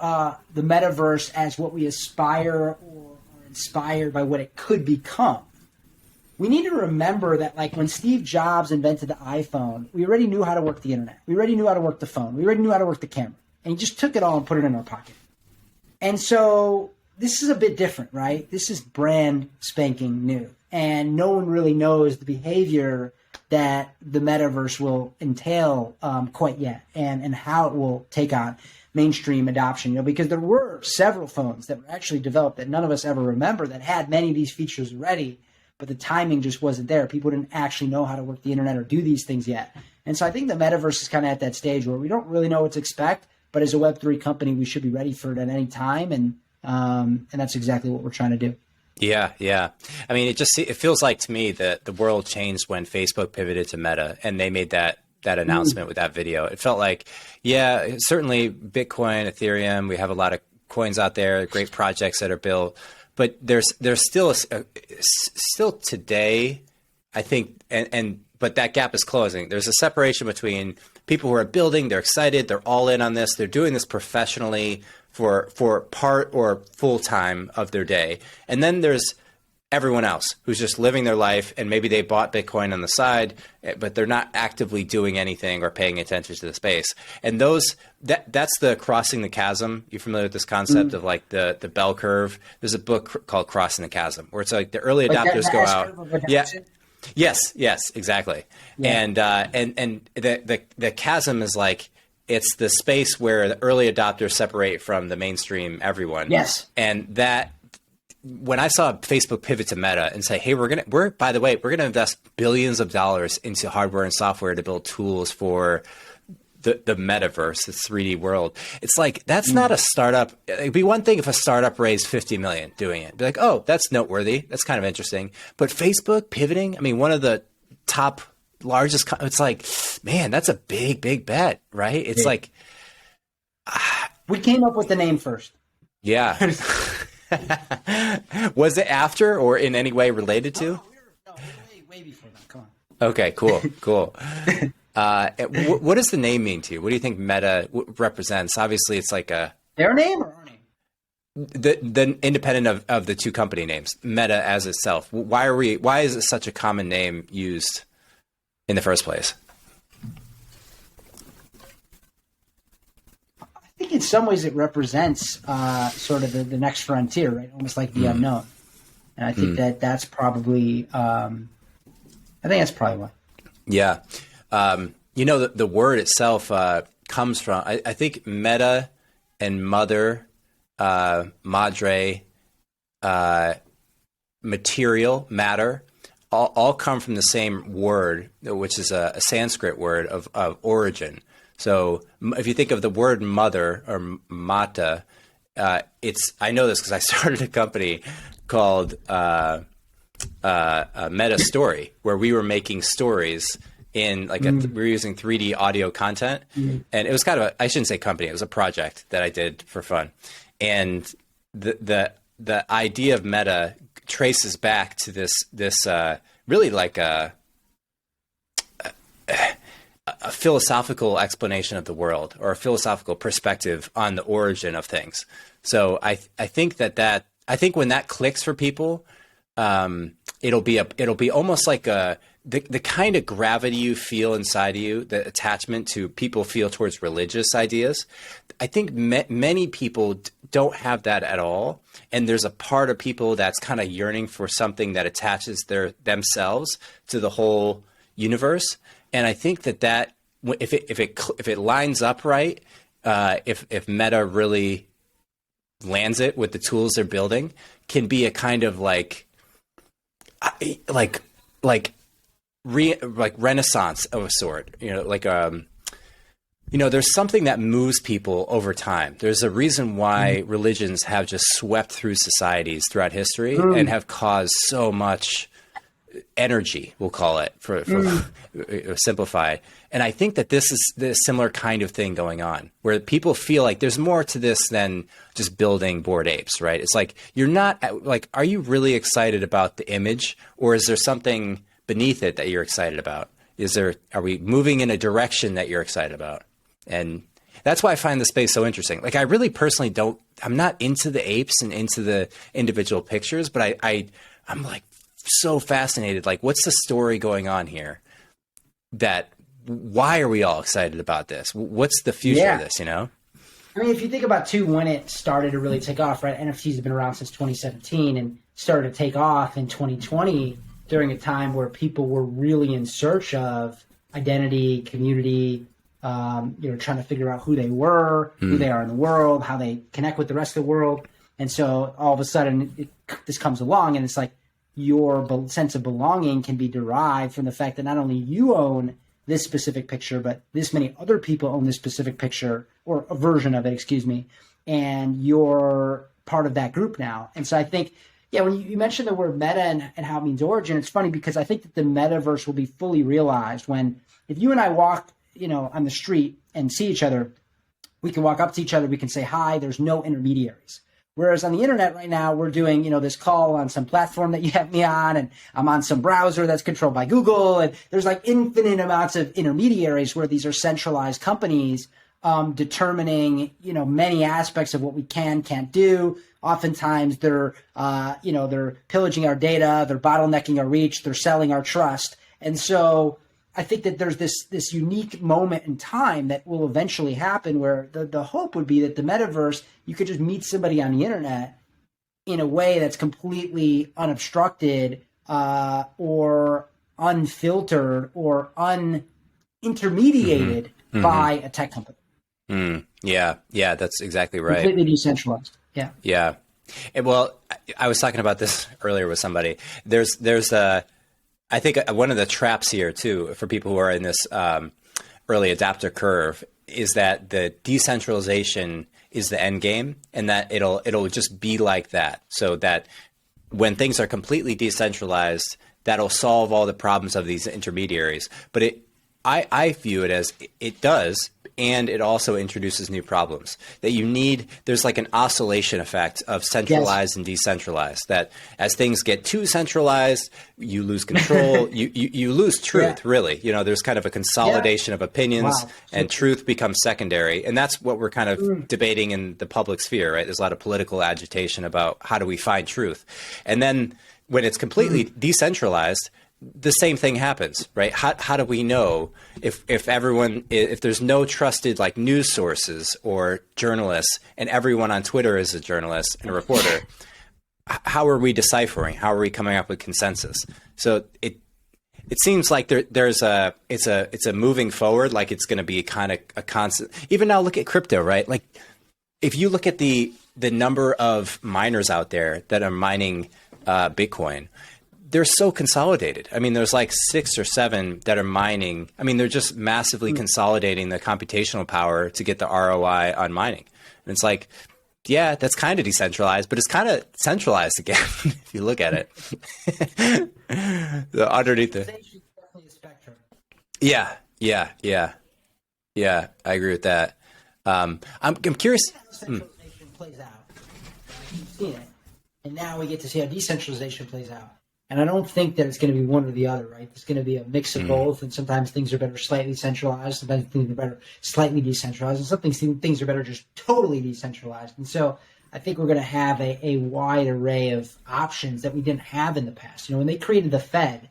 the metaverse as what we aspire or are inspired by what it could become, we need to remember that, when Steve Jobs invented the iPhone, we already knew how to work the internet. We already knew how to work the phone. We already knew how to work the camera. And he just took it all and put it in our pocket. And so this is a bit different, right? This is brand spanking new. And no one really knows the behavior that the metaverse will entail quite yet, and how it will take on mainstream adoption. Because there were several phones that were actually developed that none of us ever remember that had many of these features already, but the timing just wasn't there. People didn't actually know how to work the internet or do these things yet. And so I think the metaverse is kind of at that stage where we don't really know what to expect, but as a Web3 company, we should be ready for it at any time. And that's exactly what we're trying to do. Yeah. I mean, it feels like to me that the world changed when Facebook pivoted to Meta and they made that announcement with that video. It felt like, certainly Bitcoin, Ethereum, we have a lot of coins out there, great projects that are built. But there's still still today, I think, but that gap is closing. There's a separation between people who are building, they're excited, they're all in on this, they're doing this professionally for part or full time of their day. And then there's everyone else who's just living their life, and maybe they bought Bitcoin on the side, but they're not actively doing anything or paying attention to the space. And that's the crossing the chasm. You familiar with this concept of like the bell curve? There's a book called Crossing the Chasm, where it's like the early adopters go out. Yeah. Yes, exactly. Yeah. And the chasm is like, it's the space where the early adopters separate from the mainstream everyone. Yes. And that, when I saw Facebook pivot to Meta and say, hey, we're going to invest billions of dollars into hardware and software to build tools for the metaverse, the 3D world. It's like, that's not a startup. It'd be one thing if a startup raised 50 million doing it. Be like, oh, that's noteworthy. That's kind of interesting. But Facebook pivoting, I mean, one of the top largest, it's like, man, that's a big, big bet, right? It's like, we came up with the name first. Yeah. Was it after or in any way related to? Way before that. Come on. Okay, cool. What does the name mean to you? What do you think Meta represents? Obviously, it's like their name or our name? The independent of the two company names, Meta as itself. Why is it such a common name used in the first place? I think in some ways it represents sort of the next frontier, right? Almost like the unknown. And I think that's probably, I think that's probably why. Yeah. The word itself comes from, I think meta and mother, madre, material, matter, all come from the same word, which is a Sanskrit word of origin. So if you think of the word mother or mata, I know this because I started a company called Meta Story, where we were making stories in like we were using 3D audio content, and it was kind of I shouldn't say company, it was a project that I did for fun, and the idea of meta traces back to this really like a philosophical explanation of the world, or a philosophical perspective on the origin of things. So I think I think when that clicks for people, it'll be almost like the kind of gravity you feel inside of you, the attachment to people feel towards religious ideas. I think many people don't have that at all. And there's a part of people that's kind of yearning for something that attaches themselves to the whole universe. And I think that if it lines up right, if Meta really lands it with the tools they're building, can be a kind of like renaissance of a sort. There's something that moves people over time. There's a reason why religions have just swept through societies throughout history and have caused so much energy, we'll call it, for simplified. And I think that this is the similar kind of thing going on, where people feel like there's more to this than just building Bored Apes, right? It's like, you're not like, are you really excited about the image, or is there something beneath it that you're excited about? Are we moving in a direction that you're excited about? And that's why I find the space so interesting. Like, I really personally I'm not into the apes and into the individual pictures, but I'm like so fascinated. Like, what's the story going on here? Why are we all excited about this? What's the future of this, I mean, if you think about when it started to really take off, right? NFTs have been around since 2017 and started to take off in 2020 during a time where people were really in search of identity, community, trying to figure out who they were, who they are in the world, how they connect with the rest of the world. And so all of a sudden this comes along, and it's like your sense of belonging can be derived from the fact that not only you own this specific picture, but this many other people own this specific picture, or a version of it, and you're part of that group now. And so I think, when you mentioned the word meta and how it means origin, it's funny because I think that the metaverse will be fully realized when, if you and I walk, on the street and see each other, we can walk up to each other, we can say hi, there's no intermediaries. Whereas on the internet right now, we're doing, this call on some platform that you have me on, and I'm on some browser that's controlled by Google, and there's like infinite amounts of intermediaries where these are centralized companies determining, many aspects of what we can't do. Oftentimes they're pillaging our data, they're bottlenecking our reach, they're selling our trust. And so I think that there's this unique moment in time that will eventually happen where the hope would be that the metaverse, you could just meet somebody on the internet in a way that's completely unobstructed or unfiltered or unintermediated by a tech company. Yeah, that's exactly right. Completely decentralized. Yeah. Yeah. And, well, I was talking about this earlier with somebody. There's I think one of the traps here too for people who are in this early adapter curve is that the decentralization is the end game, and that it'll just be like that. So that when things are completely decentralized, that'll solve all the problems of these intermediaries. But I view it as it does, and it also introduces new problems that there's like an oscillation effect of centralized and decentralized, that as things get too centralized, you lose control, you lose truth, really. There's kind of a consolidation of opinions, and truth becomes secondary. And that's what we're kind of debating in the public sphere, right? There's a lot of political agitation about how do we find truth. And then when it's completely decentralized, the same thing happens, right? How do we know if there's no trusted like news sources or journalists, and everyone on Twitter is a journalist and a reporter? How are we deciphering? How are we coming up with consensus? So it seems like it's a moving forward, like it's going to be kind of a constant. Even now, look at crypto, right? Like if you look at the number of miners out there that are mining Bitcoin, they're so consolidated. I mean, there's like 6 or 7 that are mining. I mean, they're just massively consolidating the computational power to get the ROI on mining. And it's like, yeah, that's kind of decentralized, but it's kind of centralized again, if you look at it. Underneath the Definitely a spectrum. Yeah, I agree with that. I'm curious. Centralization plays out. You've seen it. And now we get to see how decentralization plays out. And I don't think that it's going to be one or the other, right? There's going to be a mix of both, and sometimes things are better slightly centralized, sometimes things are better slightly decentralized, and sometimes things are better just totally decentralized. And so I think we're going to have a wide array of options that we didn't have in the past. When they created the Fed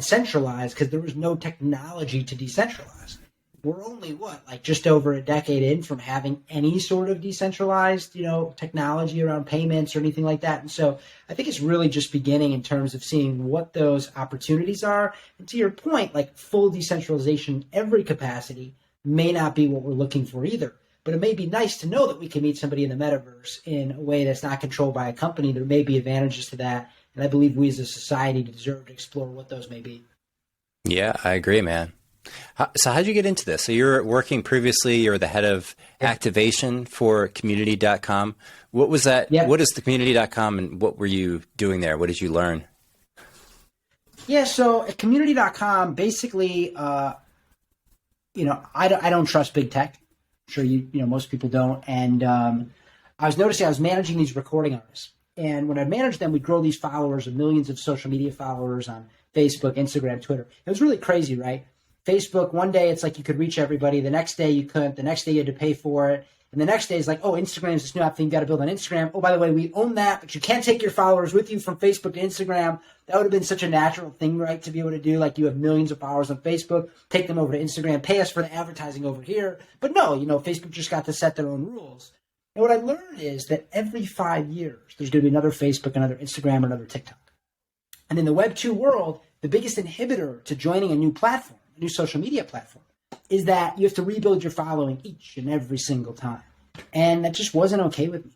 centralized because there was no technology to decentralize. We're only just over a decade in from having any sort of decentralized, technology around payments or anything like that. And so I think it's really just beginning in terms of seeing what those opportunities are. And to your point, like full decentralization in every capacity may not be what we're looking for either. But it may be nice to know that we can meet somebody in the metaverse in a way that's not controlled by a company. There may be advantages to that. And I believe we as a society deserve to explore what those may be. Yeah, I agree, man. So how'd you get into this? So you were working previously, you were the head of activation for community.com. What was that? Yeah. What is the community.com and what were you doing there? What did you learn? Yeah, so at community.com, basically, I don't trust big tech. I'm sure most people don't. And I was noticing I was managing these recording artists. And when I managed them, we'd grow these followers of millions of social media followers on Facebook, Instagram, Twitter. It was really crazy, right? Facebook, one day it's like you could reach everybody. The next day you couldn't. The next day you had to pay for it. And the next day is like, oh, Instagram is this new app thing you got to build on Instagram. Oh, by the way, we own that, but you can't take your followers with you from Facebook to Instagram. That would have been such a natural thing, right, to be able to do. Like you have millions of followers on Facebook, take them over to Instagram, pay us for the advertising over here. But no, Facebook just got to set their own rules. And what I learned is that every 5 years, there's going to be another Facebook, another Instagram, or another TikTok. And in the Web 2 world, the biggest inhibitor to joining a new platform, a new social media platform, is that you have to rebuild your following each and every single time. And that just wasn't okay with me.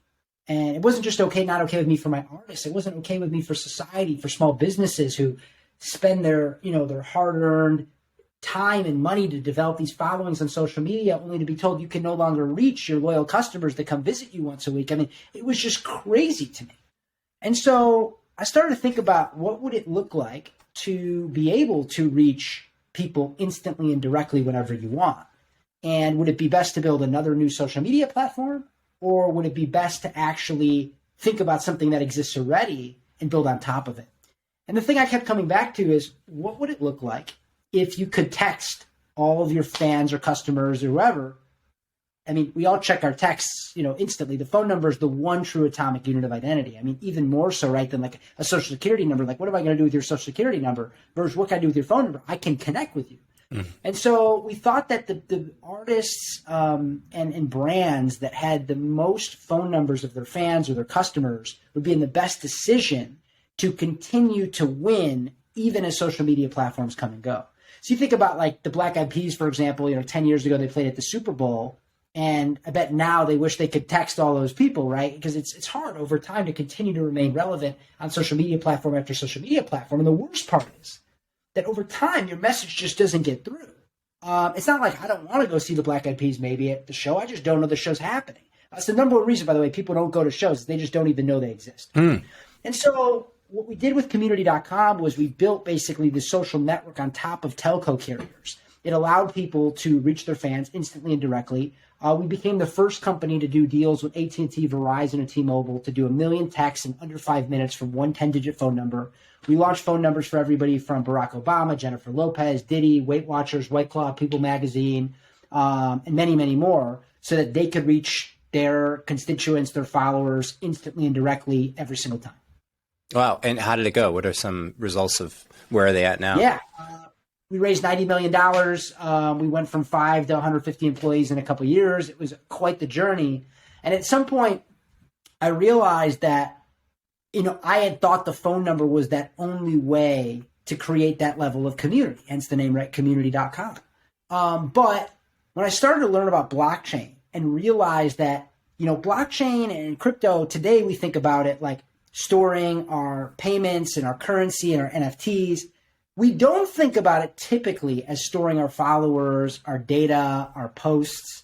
And it wasn't just not okay with me for my artists. It wasn't okay with me for society, for small businesses who spend their hard-earned time and money to develop these followings on social media, only to be told you can no longer reach your loyal customers that come visit you once a week. I mean, it was just crazy to me. And so I started to think about what would it look like to be able to reach people instantly and directly whenever you want. And would it be best to build another new social media platform, or would it be best to actually think about something that exists already and build on top of it? And the thing I kept coming back to is, what would it look like if you could text all of your fans or customers or whoever, I mean, we all check our texts, instantly. The phone number is the one true atomic unit of identity. I mean, even more so, right, than like a social security number. Like, what am I going to do with your social security number versus what can I do with your phone number? I can connect with you. And so we thought that the artists and brands that had the most phone numbers of their fans or their customers would be in the best decision to continue to win even as social media platforms come and go. So you think about like the Black Eyed Peas, for example, 10 years ago, they played at the Super Bowl. And I bet now they wish they could text all those people, right? Because it's hard over time to continue to remain relevant on social media platform after social media platform. And the worst part is that over time, your message just doesn't get through. It's not like I don't want to go see the Black Eyed Peas maybe at the show. I just don't know the show's happening. That's the number one reason, by the way, people don't go to shows. They just don't even know they exist. And so what we did with community.com was we built basically the social network on top of telco carriers. It allowed people to reach their fans instantly and directly. We became the first company to do deals with AT&T, Verizon, and T-Mobile to do 1 million texts in under 5 minutes from one 10-digit phone number. We launched phone numbers for everybody from Barack Obama, Jennifer Lopez, Diddy, Weight Watchers, White Claw, People Magazine, and many, many more so that they could reach their constituents, their followers instantly and directly every single time. Wow. And how did it go? What are some results of where are they at now? Yeah. We raised $90 million. We went from 5 to 150 employees in a couple of years. It was quite the journey. And at some point, I realized that, I had thought the phone number was that only way to create that level of community, hence the name, right, community.com. But when I started to learn about blockchain and realized that, blockchain and crypto, today we think about it like storing our payments and our currency and our NFTs. We don't think about it typically as storing our followers, our data, our posts.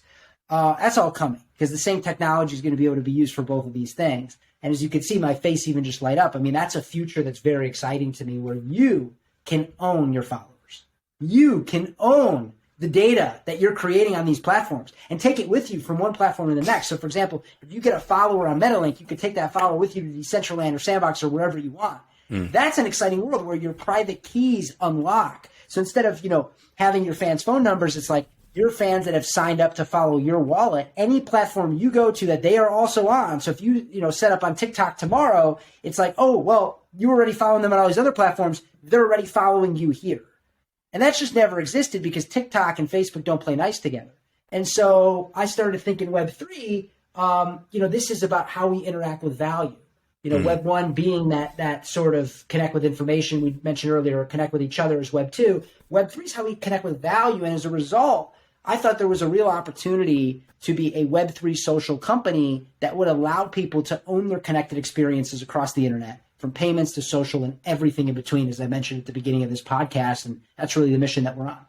That's all coming because the same technology is going to be able to be used for both of these things. And as you can see, my face even just light up. I mean, that's a future that's very exciting to me where you can own your followers. You can own the data that you're creating on these platforms and take it with you from one platform to the next. So, for example, if you get a follower on Metalink, you can take that follower with you to Decentraland or Sandbox or wherever you want. That's an exciting world where your private keys unlock. So instead of, having your fans' phone numbers, it's like your fans that have signed up to follow your wallet, any platform you go to that they are also on. So if you set up on TikTok tomorrow, it's like, oh, well, you were already following them on all these other platforms. They're already following you here. And that's just never existed because TikTok and Facebook don't play nice together. And so I started thinking Web3, this is about how we interact with value. Web 1 being that sort of connect with information we mentioned earlier, or connect with each other is Web 2. Web 3 is how we connect with value. And as a result, I thought there was a real opportunity to be a Web 3 social company that would allow people to own their connected experiences across the internet, from payments to social and everything in between, as I mentioned at the beginning of this podcast. And that's really the mission that we're on.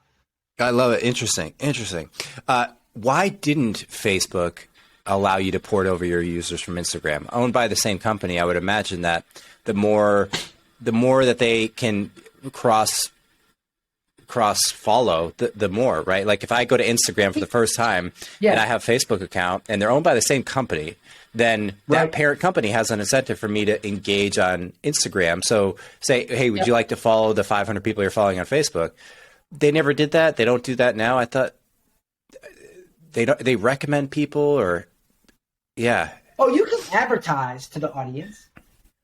I love it. Interesting. Why didn't Facebook allow you to port over your users from Instagram? Owned by the same company, I would imagine that the more that they can cross follow, the more, right? Like if I go to Instagram for the first time and I have a Facebook account and they're owned by the same company, then that parent company has an incentive for me to engage on Instagram. So say, hey, would you like to follow the 500 people you're following on Facebook? They never did that. They don't do that now. I thought they recommend people or Oh, you can advertise to the audience,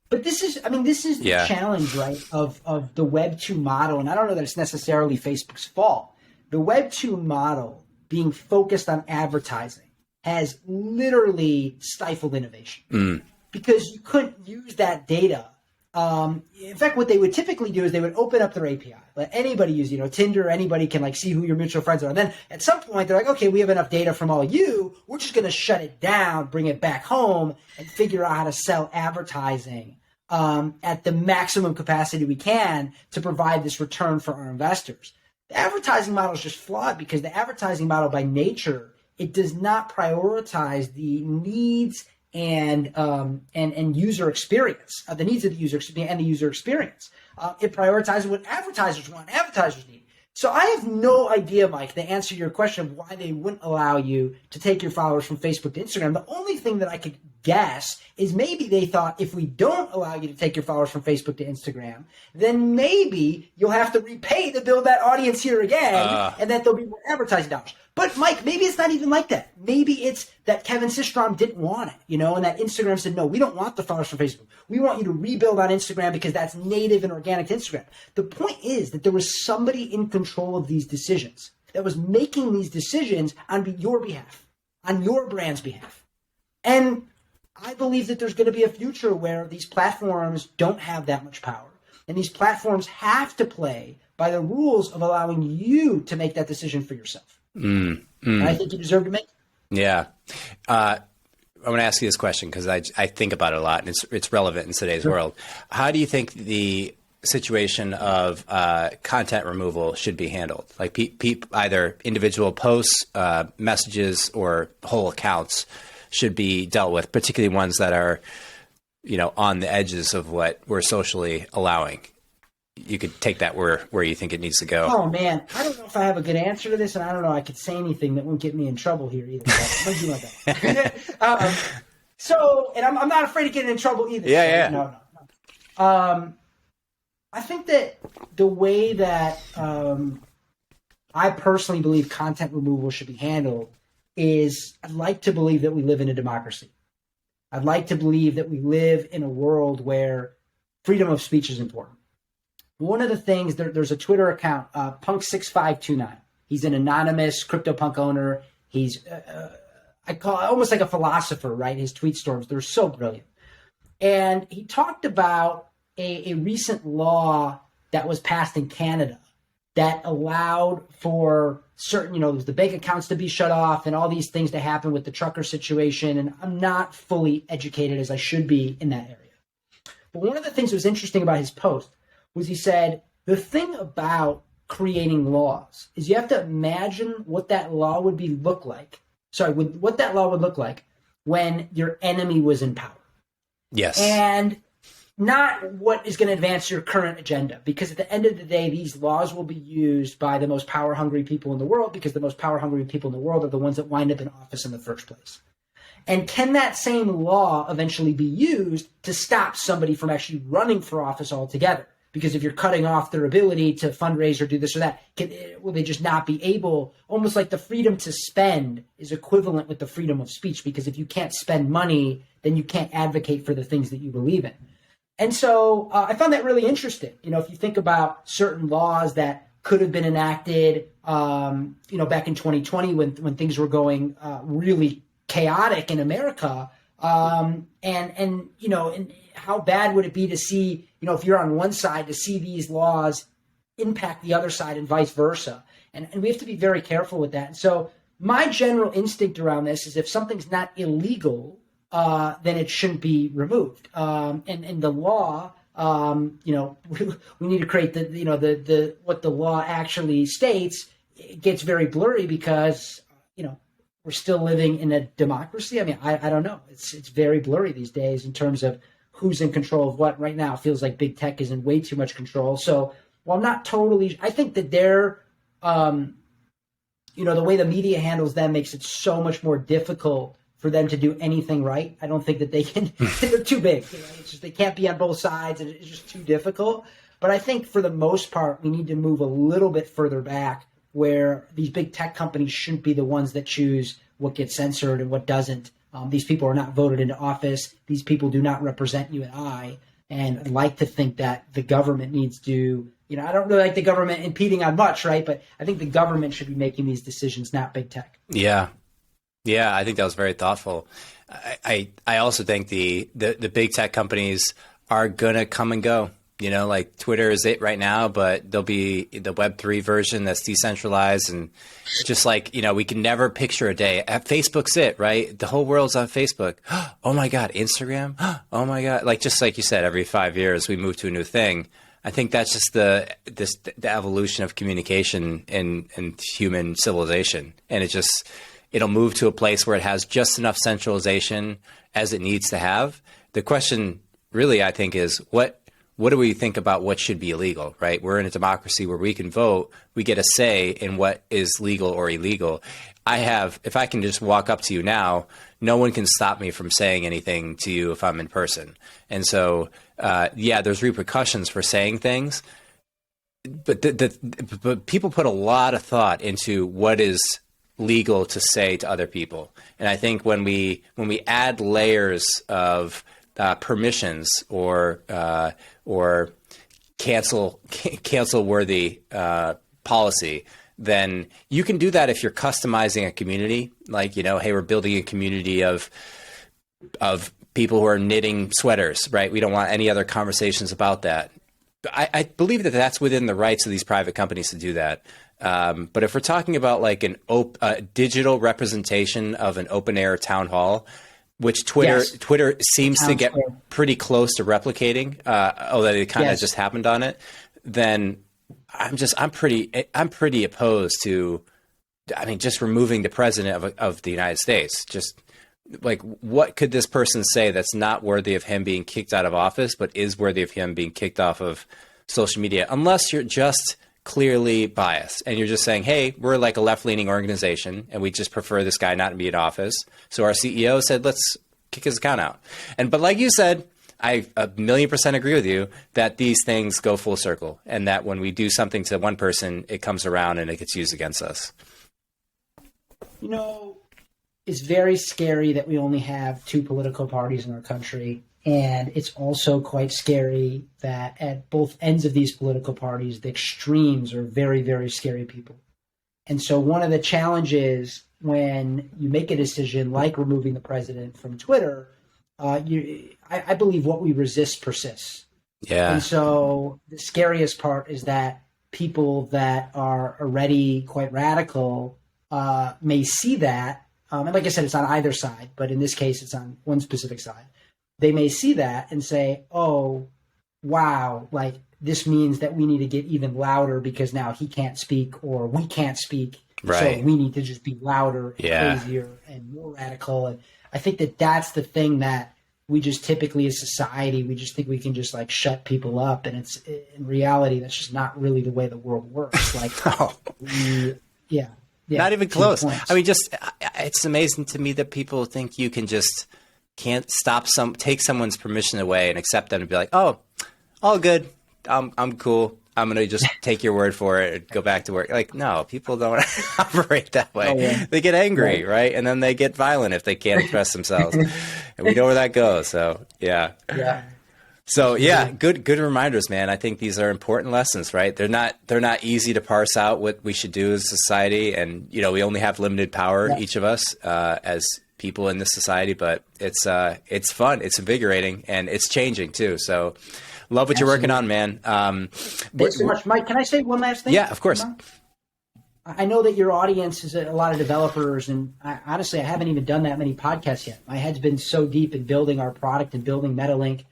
but this is the challenge, right, of the Web 2 model. And I don't know that it's necessarily Facebook's fault. The Web 2 model being focused on advertising has literally stifled innovation because you couldn't use that data. In fact, what they would typically do is they would open up their API, let anybody use, Tinder, anybody can see who your mutual friends are. And then at some point they're like, okay, we have enough data from all you. We're just going to shut it down, bring it back home and figure out how to sell advertising at the maximum capacity we can to provide this return for our investors. The advertising model is just flawed because the advertising model by nature, it does not prioritize the needs and user experience, the needs of the user and the user experience. It prioritizes what advertisers want, advertisers need. So I have no idea, Mike, to answer your question of why they wouldn't allow you to take your followers from Facebook to Instagram. The only thing that I could guess is maybe they thought if we don't allow you to take your followers from Facebook to Instagram, then maybe you'll have to repay to build that audience here again, and that there'll be more advertising dollars. But Mike, maybe it's not even like that. Maybe it's that Kevin Systrom didn't want it, and that Instagram said, no, we don't want the followers from Facebook. We want you to rebuild on Instagram because that's native and organic to Instagram. The point is that there was somebody in control of these decisions that was making these decisions on your behalf, on your brand's behalf. And I believe that there's going to be a future where these platforms don't have that much power. And these platforms have to play by the rules of allowing you to make that decision for yourself. And I think you deserve to make it. Yeah. I want to ask you this question because I think about it a lot, and it's relevant in today's world. How do you think the situation of content removal should be handled? Like either individual posts, messages, or whole accounts should be dealt with, particularly ones that are, on the edges of what we're socially allowing. You could take that where you think it needs to go. Oh man, I don't know if I have a good answer to this, and I don't know I could say anything that won't get me in trouble here either. But do like that. And I'm not afraid of getting in trouble either. Yeah, so No. I think that the way that I personally believe content removal should be handled is I'd like to believe that we live in a democracy. I'd like to believe that we live in a world where freedom of speech is important. One of the things, there's a Twitter account, Punk6529. He's an anonymous CryptoPunk owner. He's, I call it almost like a philosopher, right? His tweet storms, they're so brilliant. And he talked about a recent law that was passed in Canada that allowed for certain, the bank accounts to be shut off and all these things to happen with the trucker situation. And I'm not fully educated as I should be in that area. But one of the things that was interesting about his post was he said, the thing about creating laws is you have to imagine what that law would look like when your enemy was in power. Yes. And not what is going to advance your current agenda. Because at the end of the day, these laws will be used by the most power-hungry people in the world, because the most power-hungry people in the world are the ones that wind up in office in the first place. And can that same law eventually be used to stop somebody from actually running for office altogether? Because if you're cutting off their ability to fundraise or do this or that, will they just not be able, almost like the freedom to spend is equivalent with the freedom of speech, because if you can't spend money, then you can't advocate for the things that you believe in. And so I found that really interesting. If you think about certain laws that could have been enacted, back in 2020 when things were going really chaotic in America, and how bad would it be to see, if you're on one side, to see these laws impact the other side and vice versa. And we have to be very careful with that. And so my general instinct around this is if something's not illegal, then it shouldn't be removed. And the law, we need to create the what the law actually states. It gets very blurry because, we're still living in a democracy. I mean, I don't know. It's very blurry these days in terms of who's in control of what. Right now, it feels like big tech is in way too much control. So while not totally, I think that they're, the way the media handles them makes it so much more difficult for them to do anything right. I don't think that they can, they're too big. It's just, they can't be on both sides, and it's just too difficult. But I think for the most part, we need to move a little bit further back, where these big tech companies shouldn't be the ones that choose what gets censored and what doesn't. These people are not voted into office. These people do not represent you and I. And I'd like to think that the government needs to, I don't really like the government impeding on much, right? But I think the government should be making these decisions, not big tech. Yeah. Yeah, I think that was very thoughtful. I also think the big tech companies are going to come and go. Like Twitter is it right now, but there'll be the Web3 version that's decentralized. And just like, we can never picture a day. Facebook's it, right? The whole world's on Facebook. Oh my God, Instagram? Oh my God. Just like you said, every 5 years we move to a new thing. I think that's just the evolution of communication in human civilization. And it'll move to a place where it has just enough centralization as it needs to have. The question really, I think, is what what do we think about what should be illegal, right? We're in a democracy where we can vote. We get a say in what is legal or illegal. If I can just walk up to you now, no one can stop me from saying anything to you if I'm in person. And so, there's repercussions for saying things, but but people put a lot of thought into what is legal to say to other people. And I think when we add layers of permissions or cancel worthy policy, then you can do that if you're customizing a community. Like, hey, we're building a community of people who are knitting sweaters, right? We don't want any other conversations about that. I believe that that's within the rights of these private companies to do that. But if we're talking about like a digital representation of an open air town hall, which Twitter seems to get pretty close to replicating, although it kind of just happened on it, then I'm pretty opposed to, just removing the president of the United States. Just like, what could this person say that's not worthy of him being kicked out of office, but is worthy of him being kicked off of social media? Unless you're just clearly biased and you're just saying, hey, we're like a left-leaning organization and we just prefer this guy not to be in office. So our CEO said, let's kick his account out. But like you said, I 1,000,000% agree with you that these things go full circle, and that when we do something to one person, it comes around and it gets used against us. It's very scary that we only have two political parties in our country. And it's also quite scary that at both ends of these political parties, the extremes are very, very scary people. And so one of the challenges when you make a decision like removing the president from Twitter, I believe what we resist persists. Yeah. And so the scariest part is that people that are already quite radical may see that. And like I said, it's on either side, but in this case, it's on one specific side. They may see that and say, oh, wow, like this means that we need to get even louder because now he can't speak or we can't speak. Right. So we need to just be louder and crazier and more radical. And I think that that's the thing that we just typically as society, we just think we can just like shut people up. And it's in reality, that's just not really the way the world works. Like, not even close. It's amazing to me that people think you can just take someone's permission away and accept them and be like, oh, all good. I'm cool. I'm going to just take your word for it and go back to work. Like, no, people don't operate that way. Oh, yeah. They get angry, right? And then they get violent if they can't express themselves. And we know where that goes. So, yeah. Yeah. So, good reminders, man. I think these are important lessons, right? They're not easy to parse out what we should do as a society. And, we only have limited power, each of us, as people in this society, but it's fun. It's invigorating and it's changing too. So love what you're working on, man. Thanks so much, Mike. Can I say one last thing? Yeah, of course. I know that your audience is a lot of developers, and honestly, I haven't even done that many podcasts yet. My head's been so deep in building our product and building Metalink.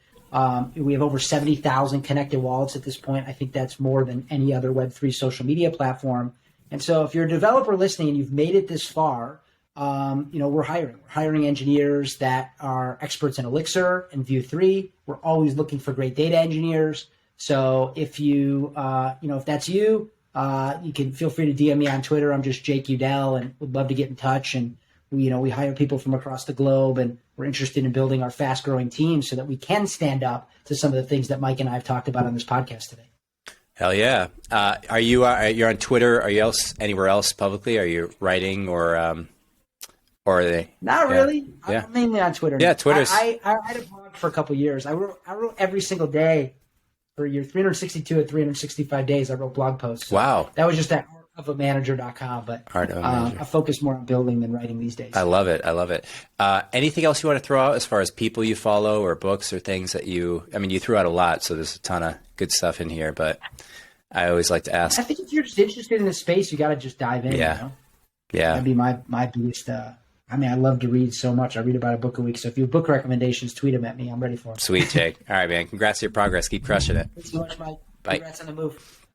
We have over 70,000 connected wallets at this point. I think that's more than any other Web3 social media platform. And so if you're a developer listening and you've made it this far, we're hiring engineers that are experts in Elixir and Vue 3. We're always looking for great data engineers. So if you, if that's you, you can feel free to DM me on Twitter. I'm just Jake Udell and would love to get in touch. And we hire people from across the globe, and we're interested in building our fast growing team so that we can stand up to some of the things that Mike and I have talked about on this podcast today. Hell yeah. You're on Twitter? Are you anywhere else publicly? Are you writing or are they? Not really. Yeah. I'm mainly on Twitter. Yeah, Twitter's. I had a blog for a couple of years. I wrote every single day for your 362 or 365 days. I wrote blog posts. Wow. That was just at artofamanager.com, but I focus more on building than writing these days. I love it. Anything else you want to throw out as far as people you follow or books or things that you threw out a lot, so there's a ton of good stuff in here, but I always like to ask. I think if you're just interested in the space, you got to just dive in. Yeah. Yeah. That'd be my biggest, I love to read so much. I read about a book a week. So if you have book recommendations, tweet them at me. I'm ready for them. Sweet, Jake. All right, man. Congrats on your progress. Keep crushing it. Thanks so much, Mike. Bye. Congrats on the move.